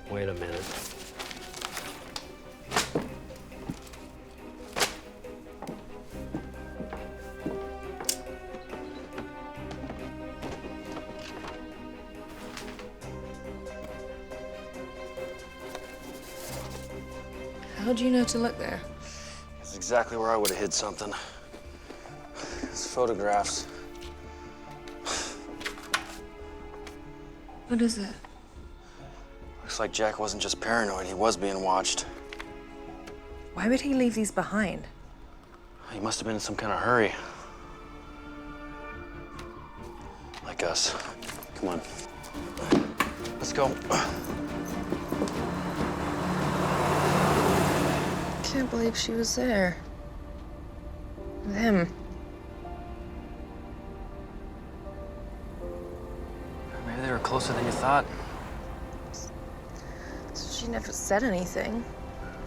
Wait a minute. How'd you know to look there? It's exactly where I would have hid something. It's photographs. What is it? Looks like Jack wasn't just paranoid, he was being watched. Why would he leave these behind? He must have been in some kind of hurry. Like us. Come on. Let's go. Can't believe she was there. With him. Maybe they were closer than you thought. She never said anything.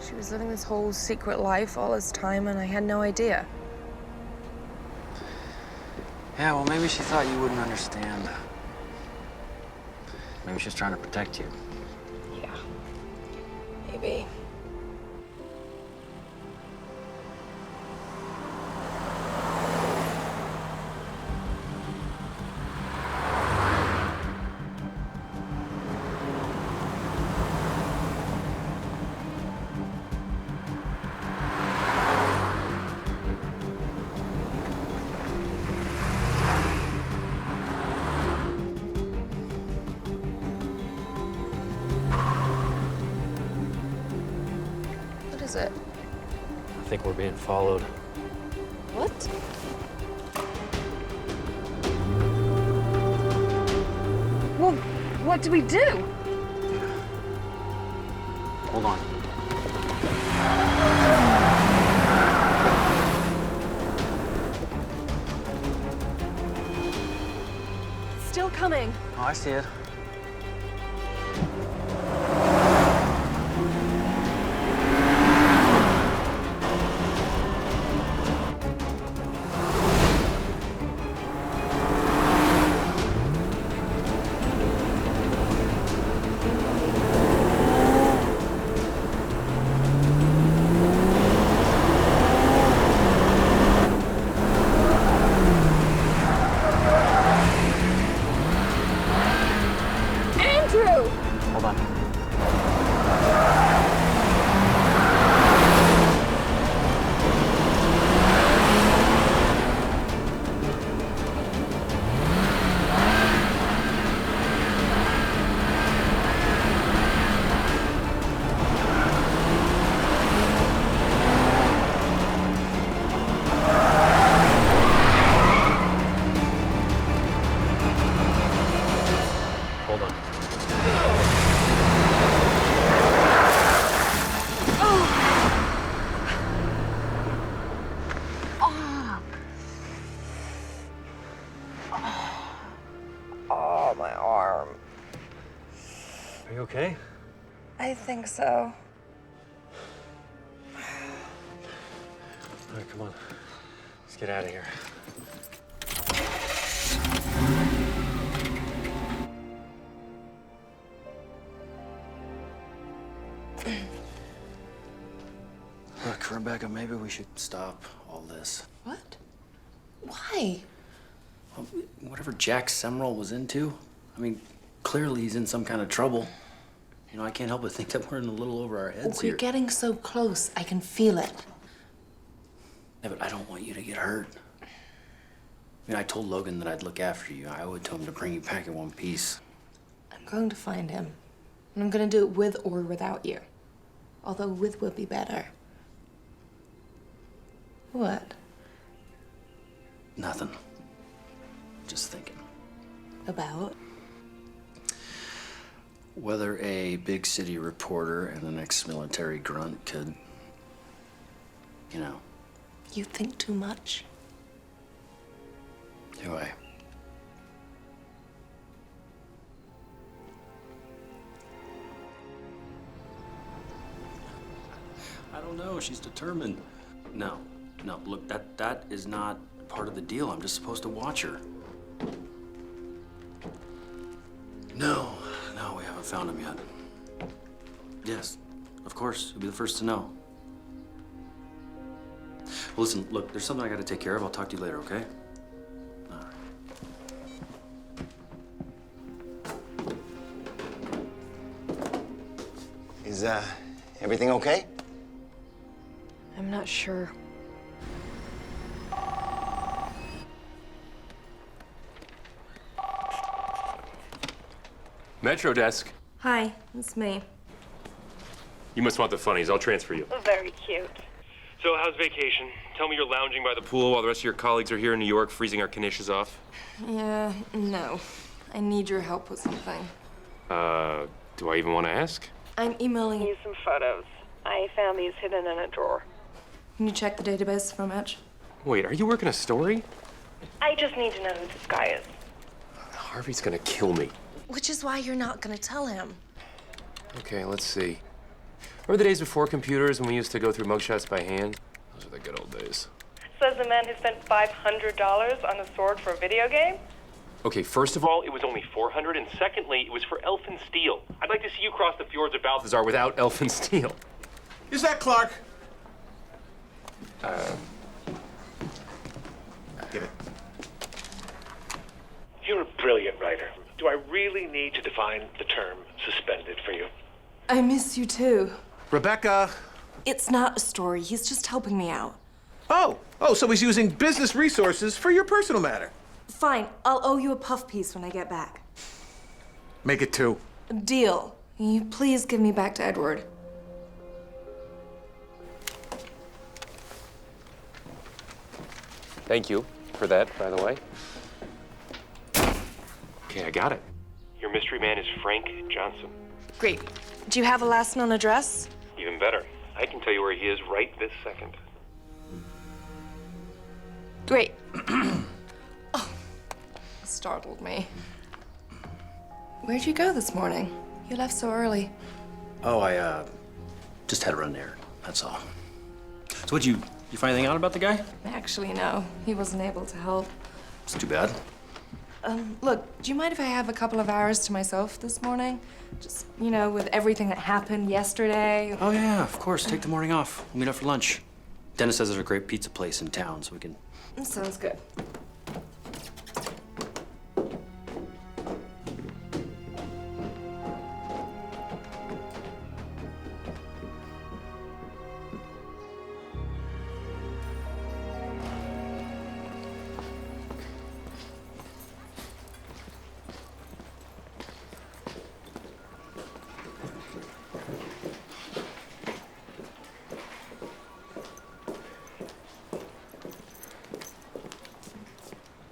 She was living this whole secret life all this time, and I had no idea. Yeah, well, maybe she thought you wouldn't understand. Maybe she was trying to protect you. Yeah. Maybe. What is it? I think we're being followed. What? Well, what do we do? Hold on. Still coming. Oh, I see it. on my arm. Are you okay? I think so. All right, come on. Let's get out of here. Look, Rebecca, maybe we should stop all this. What? Why? Whatever Jack Semrel was into, I mean, clearly he's in some kind of trouble. You know, I can't help but think that we're in a little over our heads We're here. getting so close. I can feel it. Yeah, but I don't want you to get hurt. I mean, I told Logan that I'd look after you. I owed it to him to bring you back in one piece. I'm going to find him. And I'm going to do it with or without you. Although with will be better. What? Nothing. Just thinking. About? Whether a big city reporter and an ex-military grunt could, you know. You think too much. Do I? I don't know. She's determined. No, look, that is not part of the deal. I'm just supposed to watch her. No, we haven't found him yet. Yes, of course. You'll be the first to know. Well, listen, look, there's something I gotta take care of. I'll talk to you later, okay? All right. Is, everything okay? I'm not sure. Metro Desk. Hi, it's me. You must want the funnies. I'll transfer you. Very cute. So, how's vacation? Tell me you're lounging by the pool while the rest of your colleagues are here in New York freezing our knishes off. Yeah, no. I need your help with something. Do I even want to ask? I'm emailing you some photos. I found these hidden in a drawer. Can you check the database for a match? Wait, are you working a story? I just need to know who this guy is. Harvey's gonna kill me. Which is why you're not gonna tell him. Okay, let's see. Remember the days before computers when we used to go through mugshots by hand? Those are the good old days. Says the man who spent $500 on a sword for a video game? Okay, first of all, it was only $400, and secondly, it was for elfin steel. I'd like to see you cross the fjords of Balthazar without elfin steel. Is that Clark? Give it. You're a brilliant writer. Do I really need to define the term suspended for you? I miss you too. Rebecca. It's not a story. He's just helping me out. Oh, so he's using business resources for your personal matter. Fine. I'll owe you a puff piece when I get back. Make it 2. Deal. Can you please give me back to Edward? Thank you for that, by the way. Okay, I got it. Your mystery man is Frank Johnson. Great. Do you have a last known address? Even better. I can tell you where he is right this second. Great. Oh, startled me. Where'd you go this morning? You left so early. Oh, I, just had to run there. That's all. So what'd you find anything out about the guy? Actually, no. He wasn't able to help. It's too bad. Look, do you mind if I have a couple of hours to myself this morning? Just, you know, with everything that happened yesterday. Oh, yeah, of course. Take the morning off. We'll meet up for lunch. Dennis says there's a great pizza place in town, so we can... Sounds good.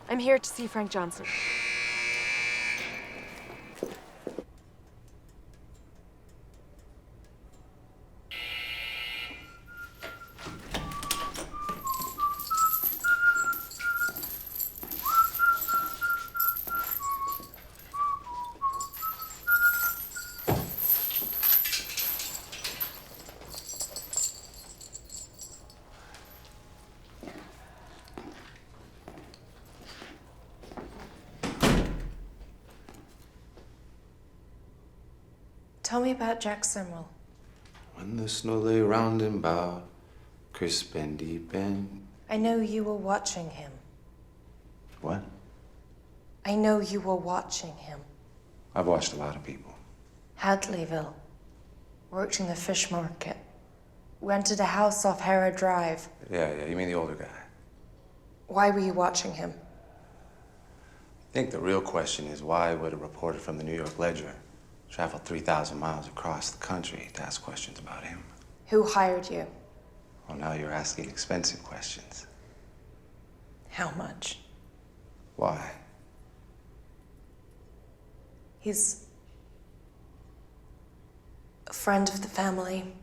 I'm here to see Frank Johnson. Tell me about Jack Sumrall. When the snow lay round and about, crisp and deep and... I know you were watching him. What? I know you were watching him. I've watched a lot of people. Hadleyville. Worked in the fish market. Rented a house off Harrod Drive. Yeah, you mean the older guy. Why were you watching him? I think the real question is why would a reporter from the New York Ledger travel 3,000 miles across the country to ask questions about him? Who hired you? Well, now you're asking expensive questions. How much? Why? He's a friend of the family.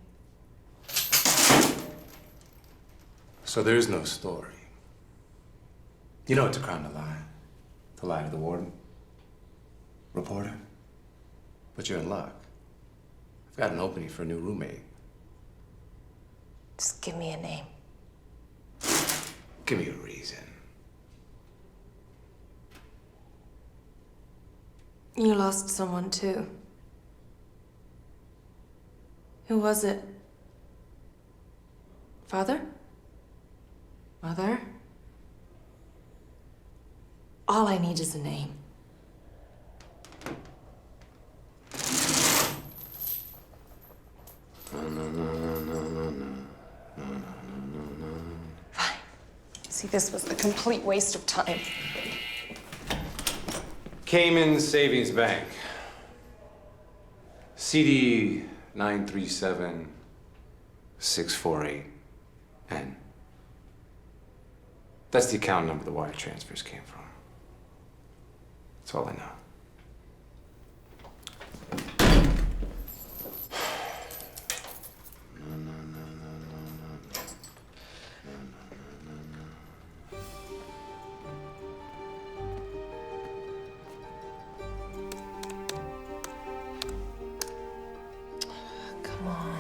So there's no story. You know it's a crime to lie to the warden, reporter. But you're in luck. I've got an opening for a new roommate. Just give me a name. Give me a reason. You lost someone too. Who was it? Father? Mother? All I need is a name. Fine. See, this was a complete waste of time. Cayman Savings Bank. CD 937648N. That's the account number the wire transfers came from. That's all I know. Come on.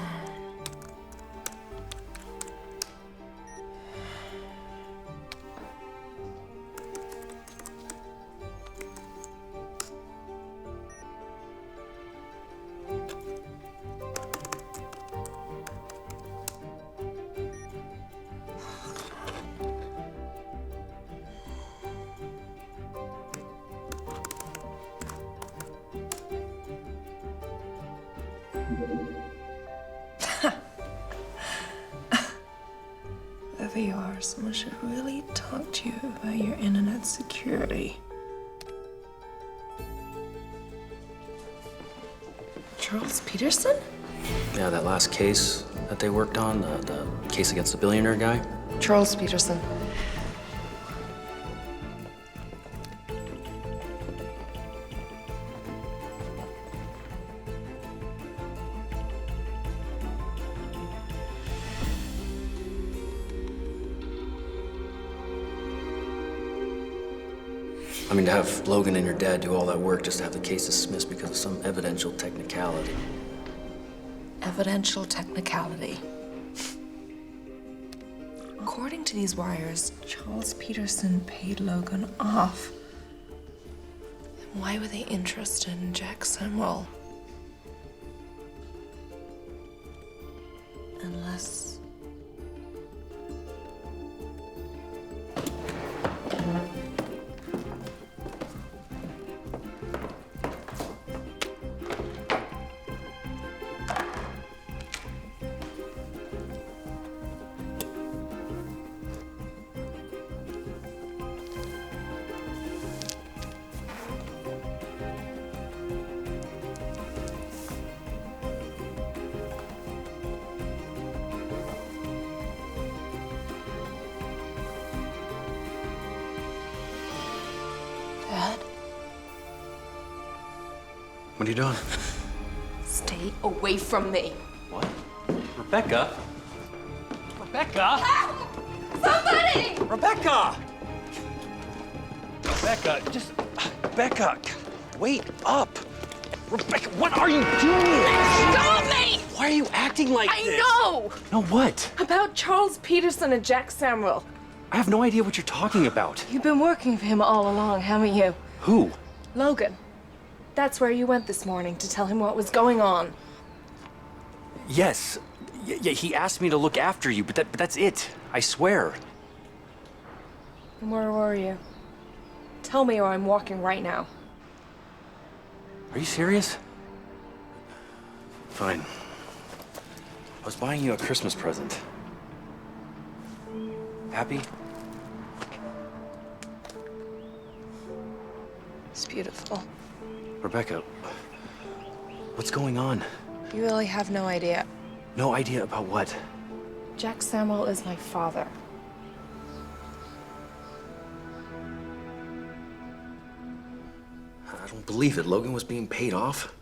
Whoever you are, someone should really talk to you about your internet security. Charles Peterson? Yeah, that last case that they worked on, the case against the billionaire guy. Charles Peterson. I mean, to have Logan and your dad do all that work just to have the case dismissed because of some evidential technicality. Evidential technicality. According to these wires, Charles Peterson paid Logan off. And why were they interested in Jack Sumrall? Unless... Dad? What are you doing? Stay away from me. What? Rebecca? Rebecca? Help! Somebody! Rebecca! Rebecca, just... Rebecca, wait up! Rebecca, what are you doing? Stop me! Why are you acting like I this? know! No, what? About Charles Peterson and Jack Sumrall. I have no idea what you're talking about. You've been working for him all along, haven't you? Who? Logan. That's where you went this morning to tell him what was going on. Yes. Yeah, he asked me to look after you, but that's it. I swear. And where were you? Tell me or I'm walking right now. Are you serious? Fine. I was buying you a Christmas present. Happy? It's beautiful. Rebecca, what's going on? You really have no idea. No idea about what? Jack Samuel is my father. I don't believe it. Logan was being paid off.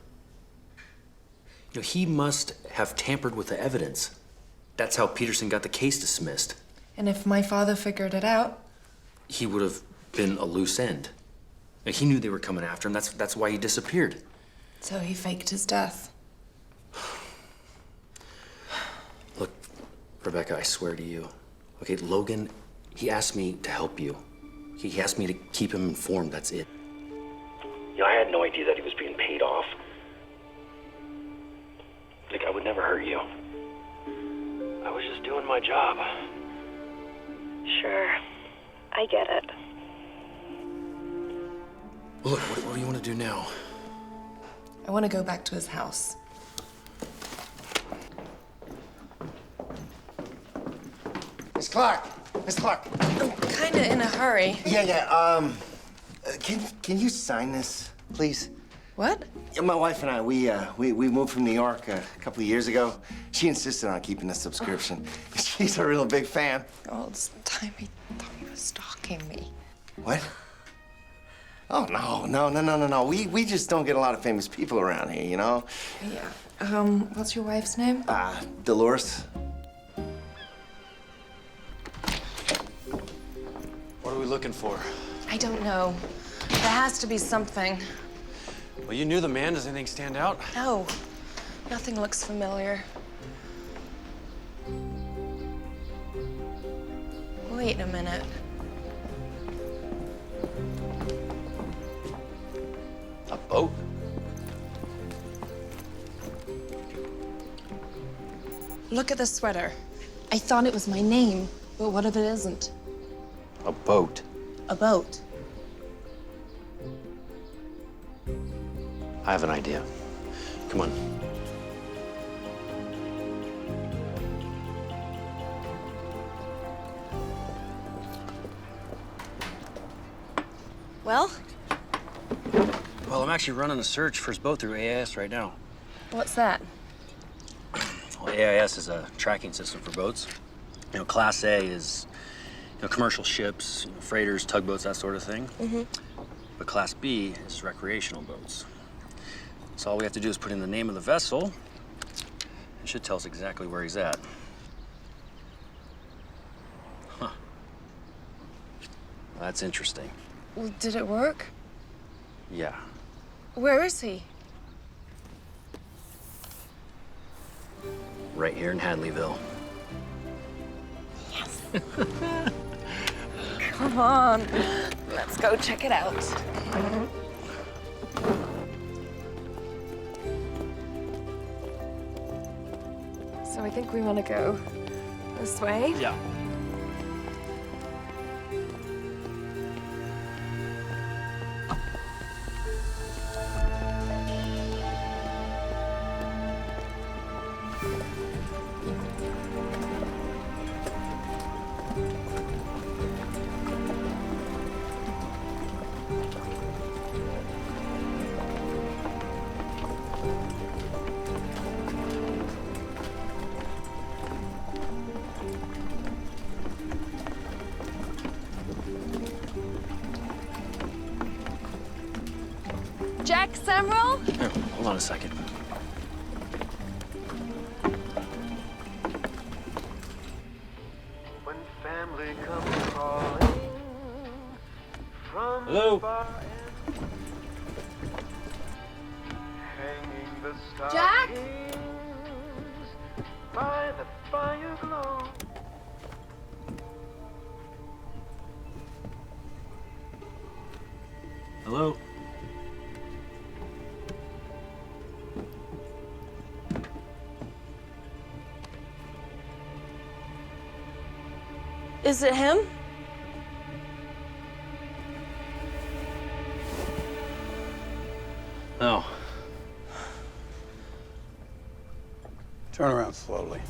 You know, he must have tampered with the evidence. That's how Peterson got the case dismissed. And if my father figured it out, He would have been a loose end. And he knew they were coming after him. That's why he disappeared. so he faked his death. Look, Rebecca, I swear to you. Okay, Logan, he asked me to help you. He asked me to keep him informed, that's it. You know, I had no idea that he was being paid off. Like, I would never hurt you. I was just doing my job. Sure. I get it. Well, look, what do you want to do now? I want to go back to his house. Miss Clark! Miss Clark! I'm kind of in a hurry. Yeah. Can you sign this, please? What? Yeah, my wife and I, we moved from New York a couple of years ago. She insisted on keeping the subscription. She's a real big fan. All this time he thought he was stalking me. What? Oh, no. We just don't get a lot of famous people around here, you know? Yeah. What's your wife's name? Dolores. What are we looking for? I don't know. There has to be something. Well, you knew the man. Does anything stand out? No. Nothing looks familiar. Wait a minute. A boat? Look at the sweater. I thought it was my name, but what if it isn't? A boat. A boat. I have an idea. Come on. Well, Well, I'm actually running a search for his boat through AIS right now. what's that? Well, AIS is a tracking system for boats. You know, Class A is, commercial ships, freighters, tugboats, that sort of thing. Mm-hmm. But Class B is recreational boats. So all we have to do is put in the name of the vessel. It should tell us exactly where he's at. Huh. That's interesting. Well, did it work? Yeah. Where is he? Right here in Hadleyville. Come on. Let's go check it out. So I think we want to go this way. Yeah. Jack Samuel? Here, hold on a second. When family comes crawling from Hello? the far end, hanging the Jack? stockings by the fire glow. Hello? Is it him? No. Turn around slowly.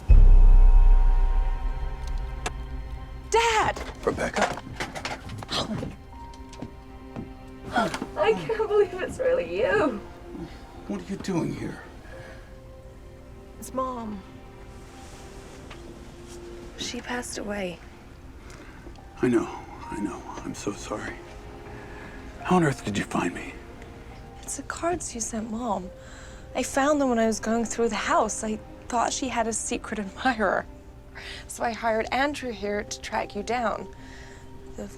Dad! Rebecca? I can't believe it's really you. What are you doing here? It's Mom. She passed away. I know. I'm so sorry. How on earth did you find me? It's the cards you sent Mom. I found them when I was going through the house. I thought she had a secret admirer. So I hired Andrew here to track you down. The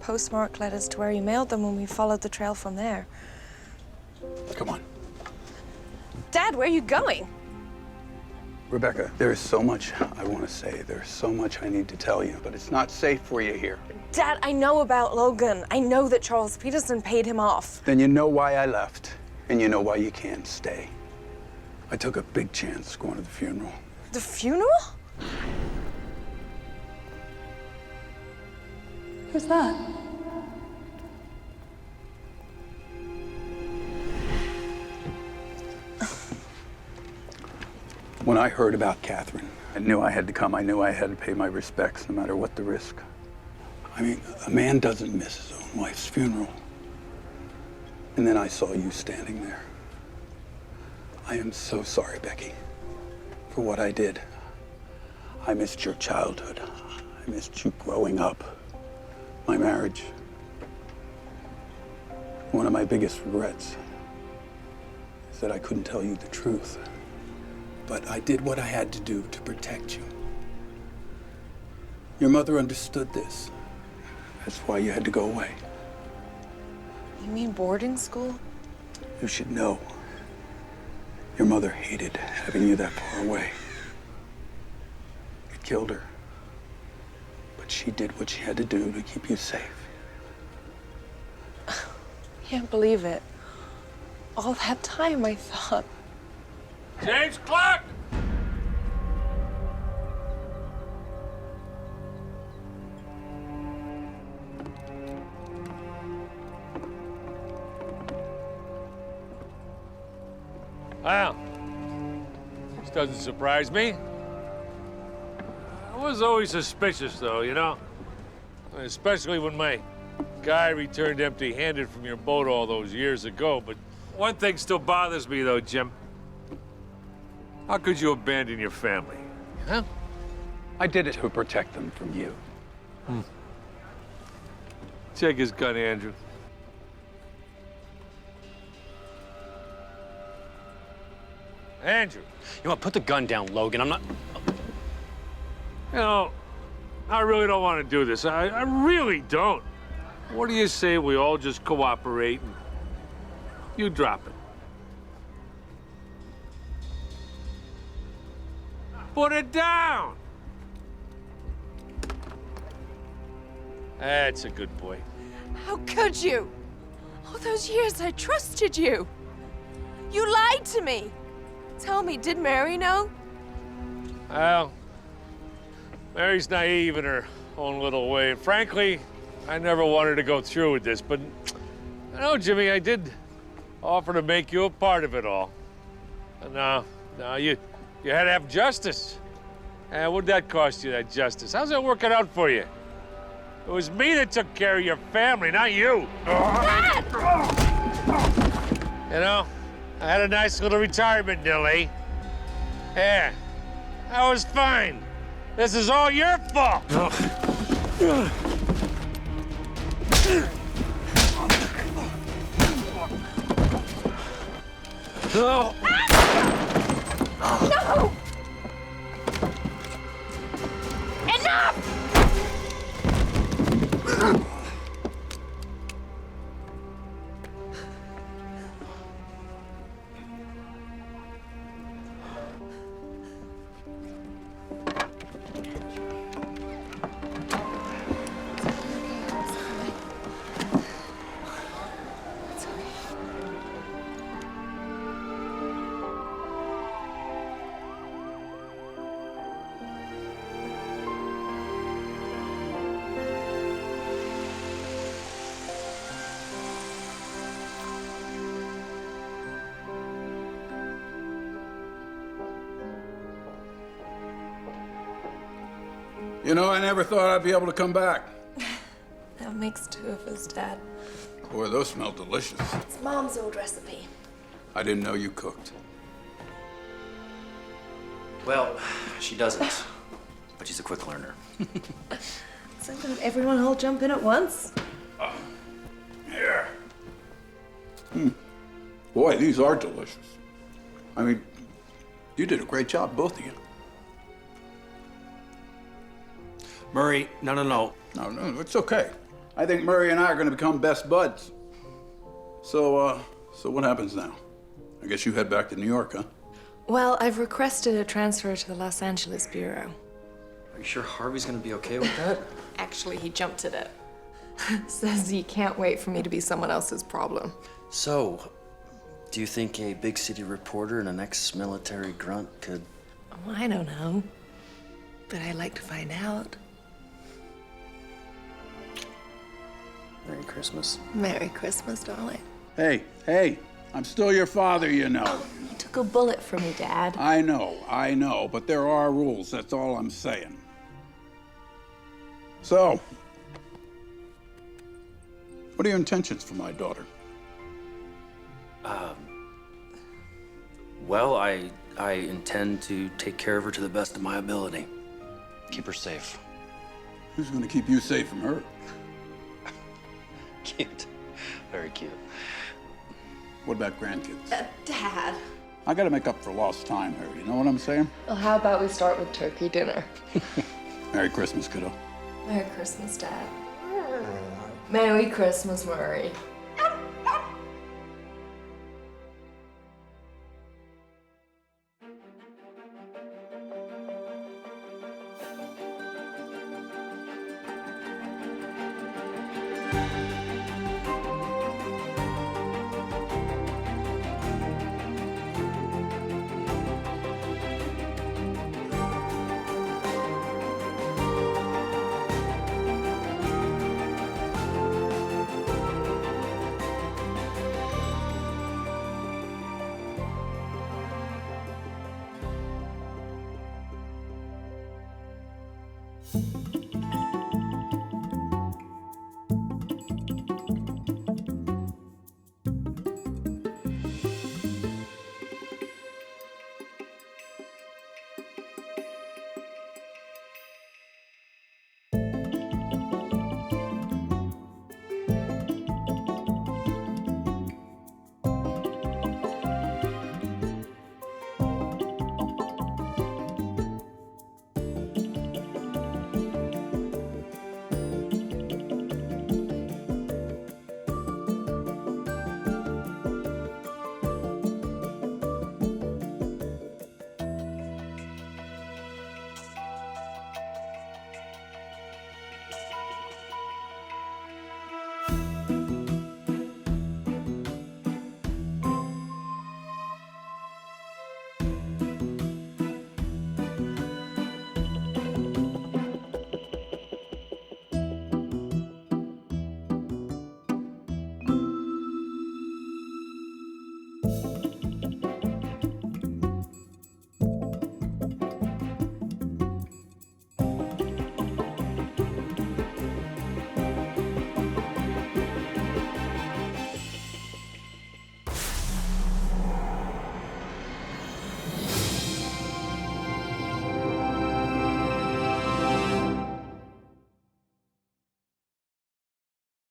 postmark led us to where you mailed them, and we followed the trail from there. Come on. Dad, where are you going? Rebecca, there is so much I want to say. There's so much I need to tell you, but it's not safe for you here. Dad, I know about Logan. I know that Charles Peterson paid him off. Then you know why I left, and you know why you can't stay. I took a big chance going to the funeral. The funeral? Who's that? When I heard about Catherine, I knew I had to come. I knew I had to pay my respects, no matter what the risk. I mean, a man doesn't miss his own wife's funeral. And then I saw you standing there. I am so sorry, Becky, for what I did. I missed your childhood. I missed you growing up. My marriage. One of my biggest regrets is that I couldn't tell you the truth. But I did what I had to do to protect you. Your mother understood this. That's why you had to go away. You mean boarding school? You should know. Your mother hated having you that far away. It killed her. But she did what she had to do to keep you safe. Can't believe it. All that time I thought. James Clark! Well, this doesn't surprise me. I was always suspicious, though, you know? Especially when my guy returned empty-handed from your boat all those years ago. But one thing still bothers me, though, Jim. How could you abandon your family, huh? I did it to protect them from you. Check his gun, Andrew. Andrew. You know what? Put the gun down, Logan. I'm not... You know, I really don't want to do this. I really don't. What do you say we all just cooperate and you drop it? Put it down! That's a good boy. How could you? All those years I trusted you. You lied to me. Tell me, did Mary know? Well, Mary's naive in her own little way. And frankly, I never wanted to go through with this, but I know, Jimmy, I did offer to make you a part of it all. And no, you had to have justice. And what'd that cost you, that justice? How's that working out for you? It was me that took care of your family, not you. Dad! You know, I had a nice little retirement, Dilly. Yeah, I was fine. This is all your fault. No! Enough! You know, I never thought I'd be able to come back. That makes two of us, Dad. Boy, those smell delicious. It's Mom's old recipe. I didn't know you cooked. Well, she doesn't. But she's a quick learner. So don't everyone all jump in at once? Here. Boy, these are delicious. I mean, you did a great job, both of you. Murray, no. No, it's okay. I think Murray and I are going to become best buds. So what happens now? I guess you head back to New York, huh? Well, I've requested a transfer to the Los Angeles Bureau. Are you sure Harvey's gonna be okay with that? Actually, he jumped at it. Says he can't wait for me to be someone else's problem. So, do you think a big city reporter and an ex-military grunt could... Oh, I don't know. But I'd like to find out. Merry Christmas. Merry Christmas, darling. Hey, I'm still your father, you know. You took a bullet for me, Dad. I know, but there are rules, that's all I'm saying. So, what are your intentions for my daughter? Well, I intend to take care of her to the best of my ability. Keep her safe. Who's gonna keep you safe from her? Cute. Very cute. What about grandkids? Dad. I gotta make up for lost time here, you know what I'm saying? Well, how about we start with turkey dinner? Merry Christmas, kiddo. Merry Christmas, Dad. Merry Christmas, Murray.